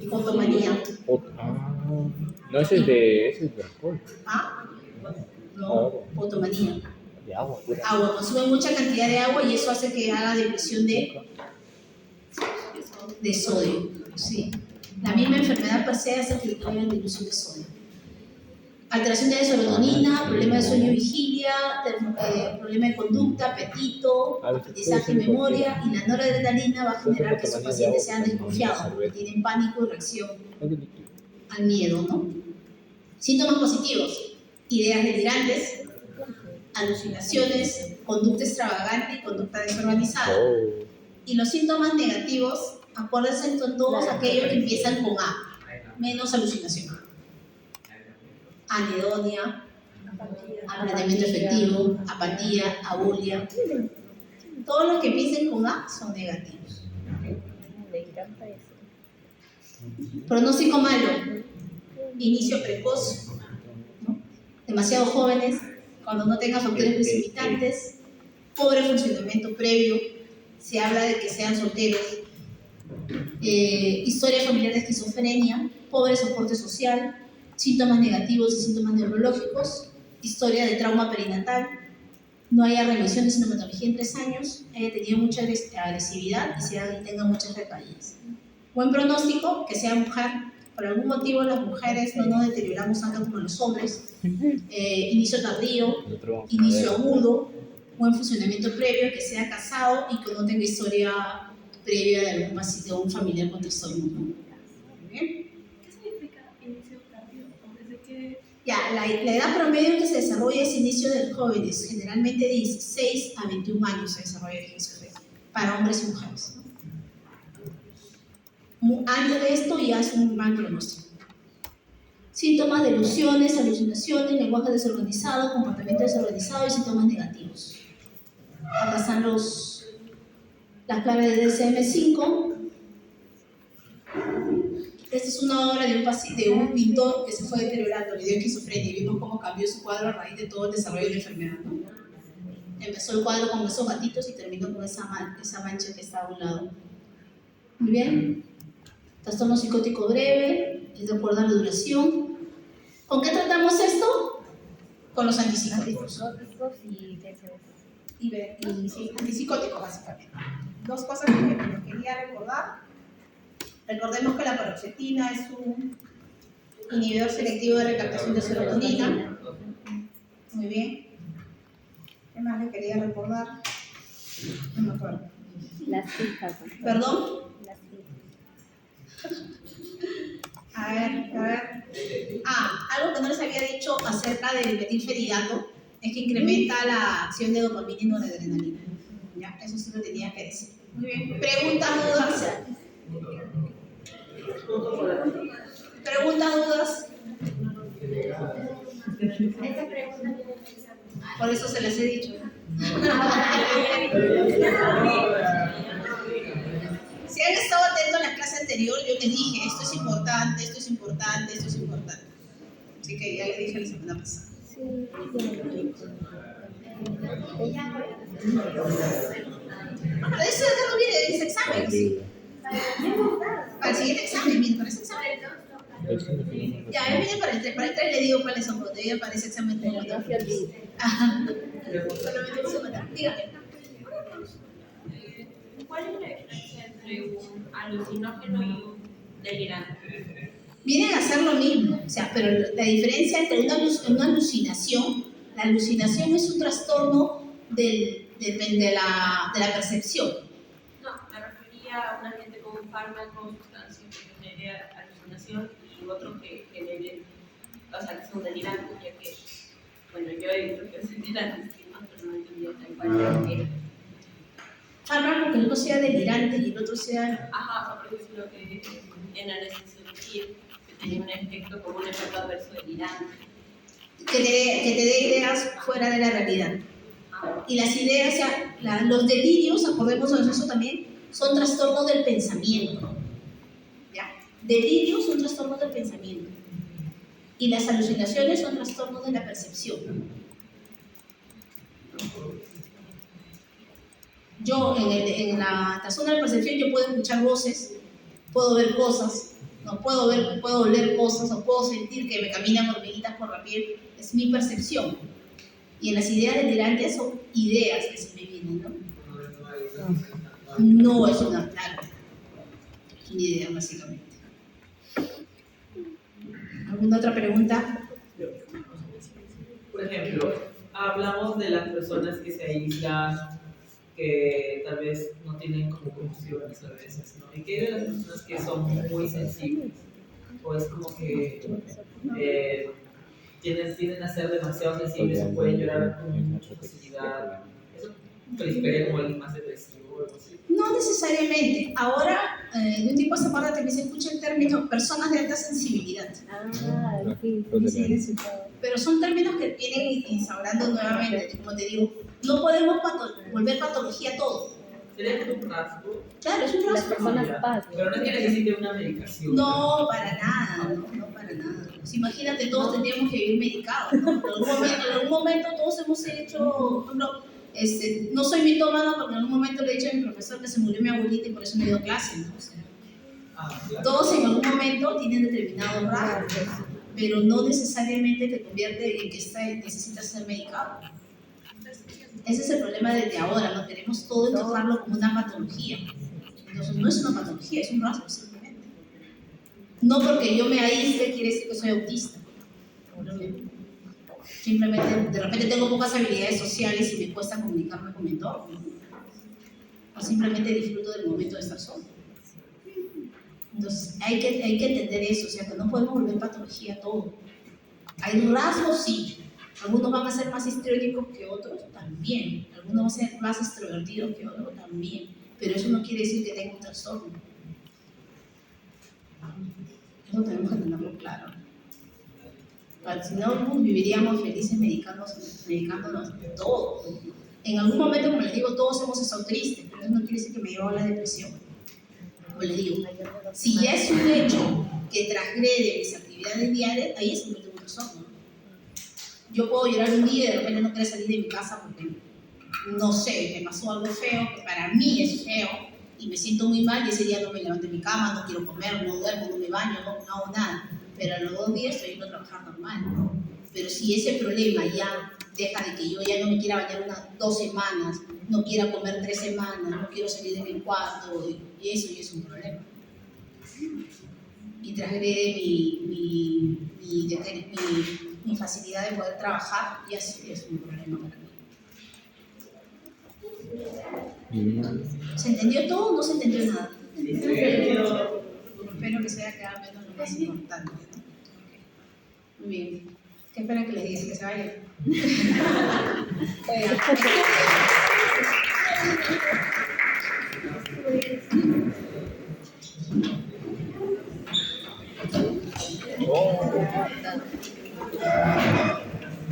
Fotomanía. No, ese es de alcohol. ¿Ah? No, fotomanía. De agua, pura. Agua, consumen mucha cantidad de agua y eso hace que haga depresión de sodio. Sí. La misma enfermedad per se hace que haya dilución de sodio. Alteración de serotonina, problema de sueño y vigilia, problema de conducta, apetito, aprendizaje y memoria, y la noradrenalina va a generar que sus pacientes sean desconfiados, porque tienen pánico y reacción al miedo, ¿no? Síntomas positivos, ideas delirantes, alucinaciones, conducta extravagante y conducta desorganizada. Y los síntomas negativos, acuérdense, son todos aquellos que empiezan con A, menos alucinación. Anedonia, aplanamiento efectivo, apatía, abulia. Todos los que empiecen con A son negativos. Me encanta eso. Pronóstico malo, inicio precoz, ¿no? Demasiado jóvenes, cuando no tengan factores precipitantes, pobre funcionamiento previo, se habla de que sean solteros, historia familiar de esquizofrenia, pobre soporte social, síntomas negativos y síntomas neurológicos, historia de trauma perinatal, no haya remisión de sintomatología en 3 años, haya tenido mucha agresividad y tenga muchas recaídas. Buen pronóstico, que sea mujer. Por algún motivo las mujeres no nos deterioramos tanto como los hombres. Inicio tardío, inicio agudo, buen funcionamiento previo, que sea casado y que no tenga historia previa de algún paciente o un familiar con trastorno, ¿no? ¿Bien? ¿Qué significa inicio tardío? ¿Desde qué? Ya, la edad promedio que se desarrolla es inicio de jóvenes, generalmente de 16 a 21 años se desarrolla el esquizofrenia, para hombres y mujeres, ¿no? Antes de esto ya es un mal pronóstico. Síntomas de ilusiones, alucinaciones, lenguaje desorganizado, comportamiento desorganizado y síntomas negativos. Acá están las claves del DSM-5. Esta es una obra de un pintor que se fue deteriorando, le dio esquizofrenia y vimos cómo cambió su cuadro a raíz de todo el desarrollo de la enfermedad, ¿no? Empezó el cuadro con esos gatitos y terminó con esa mancha que está a un lado. Muy bien. Trastorno psicótico breve, y recuerda la duración. ¿Con qué tratamos esto? Con los antipsicóticos. Antipsicóticos y TCS. Y sí, antipsicóticos básicamente. Dos cosas que les quería recordar. Recordemos que la paroxetina es un inhibidor selectivo de recaptación de serotonina. Muy bien. ¿Qué más les quería recordar? No me acuerdo. Las fijas. ¿Perdón? Las fijas. A ver. Algo que no les había dicho acerca del metilfenidato es que incrementa la acción de dopamina y noradrenalina. Ya, eso sí lo tenía que decir. Muy bien. ¿Preguntas, dudas? ¿Preguntas, dudas? Esta pregunta Por eso se les he dicho. Si han estado atentos a la clase anterior, yo les dije, esto es importante, esto es importante, esto es importante. Así que ya les dije la semana pasada. Sí, Pero eso ya no viene de ese examen, ¿sí? Para el siguiente examen, viene para ese examen. Ya, viene para el 3. Para el 3 le digo cuáles son, porque todavía para ese examen tengo ya. Ajá. Solamente un segundo. Dígame. ¿Cuál es la diferencia entre un alucinógeno y un delirante? Vienen a hacer lo mismo, o sea, pero la diferencia entre una alucinación, la alucinación es un trastorno de la percepción. No, me refería a un agente con un fármaco o sustancia que genere alucinación y otro que genere, o sea, que es un delirante, ya que, bueno, yo he visto que es delirante, pero no entendía tal cual que era. Fármaco que uno sea delirante y el otro sea... Ajá, por ejemplo, que en anestesiología que tenía un efecto como un efecto adverso delirante. Que te dé ideas fuera de la realidad. Y las ideas, o sea, los delirios, acordémonos de eso también, son trastornos del pensamiento. ¿Ya? Delirios son trastornos del pensamiento. Y las alucinaciones son trastornos de la percepción. Yo, en la trastorno de la percepción, yo puedo escuchar voces, puedo ver cosas, no puedo oler cosas, o puedo sentir que me caminan hormiguitas por la piel. Es mi percepción. Y en las ideas delirantes son ideas que se me vienen, ¿no? No es una claro. Es una idea, básicamente. ¿Alguna otra pregunta? Por ejemplo, hablamos de las personas que se aíslan, que tal vez no tienen como confusiones a veces, ¿no? ¿Y qué hay de las personas que son muy sensibles? O es como que tienden a ser demasiado sensibles o pueden llorar con mucha facilidad. ¿Eso calificaría como alguien más depresivo o algo así? No necesariamente. Ahora, de un tiempo a esta parte también se escucha el término personas de alta sensibilidad. Sí. Pero son términos que vienen instaurando nuevamente. Como te digo, no podemos volver patología todo. ¿Sería como un rasgo? Claro, es un Las rasgo. personas paz. Pero no es que necesite una medicación. No, para nada, no para nada. Pues imagínate, todos tendríamos que vivir medicados, ¿no? En algún momento todos hemos hecho, por ejemplo, no soy mitómano porque en algún momento le he dicho a mi profesor que se murió mi abuelita y por eso no he ido a clase, ¿no? O sea, Claro. todos en algún momento tienen determinados rasgos, pero no necesariamente te convierte en que necesitas ser medicado. Ese es el problema desde ahora, no queremos todo enfocarlo como una patología. Entonces no es una patología, es un rasgo simplemente. No porque yo me aísle quiere decir que soy autista. Simplemente, de repente tengo pocas habilidades sociales y me cuesta comunicarme con mi entorno. O simplemente disfruto del momento de estar solo. Entonces hay que entender eso, o sea que no podemos volver patología todo. Hay rasgos, sí. Algunos van a ser más histriónicos que otros, también. Algunos van a ser más extrovertidos que otros, también. Pero eso no quiere decir que tenga un trastorno. Eso tenemos que tenerlo claro. Si no, pues, viviríamos felices medicándonos de todo. En algún momento, como les digo, todos hemos estado tristes, pero eso no quiere decir que me llevó a la depresión. Como les digo, si ya es un hecho que transgrede mis actividades diarias, ahí es un trastorno. Yo puedo llorar un día y de repente no quiero salir de mi casa porque, no sé, me pasó algo feo, que para mí es feo, y me siento muy mal y ese día no me levanto de mi cama, no quiero comer, no duermo, no me baño, no hago nada. Pero a los 2 días estoy yendo a trabajar normal. Pero si ese problema ya deja de que yo ya no me quiera bañar unas 2 semanas, no quiera comer 3 semanas, no quiero salir de mi cuarto, y eso ya es un problema. Y transgrede mi facilidad de poder trabajar, ya es un problema para mí. ¿Se entendió todo o no se entendió nada? Espero que se haya quedado menos lo más importante, ¿no? Muy bien. ¿Qué esperan que les diga? ¿Que se vayan?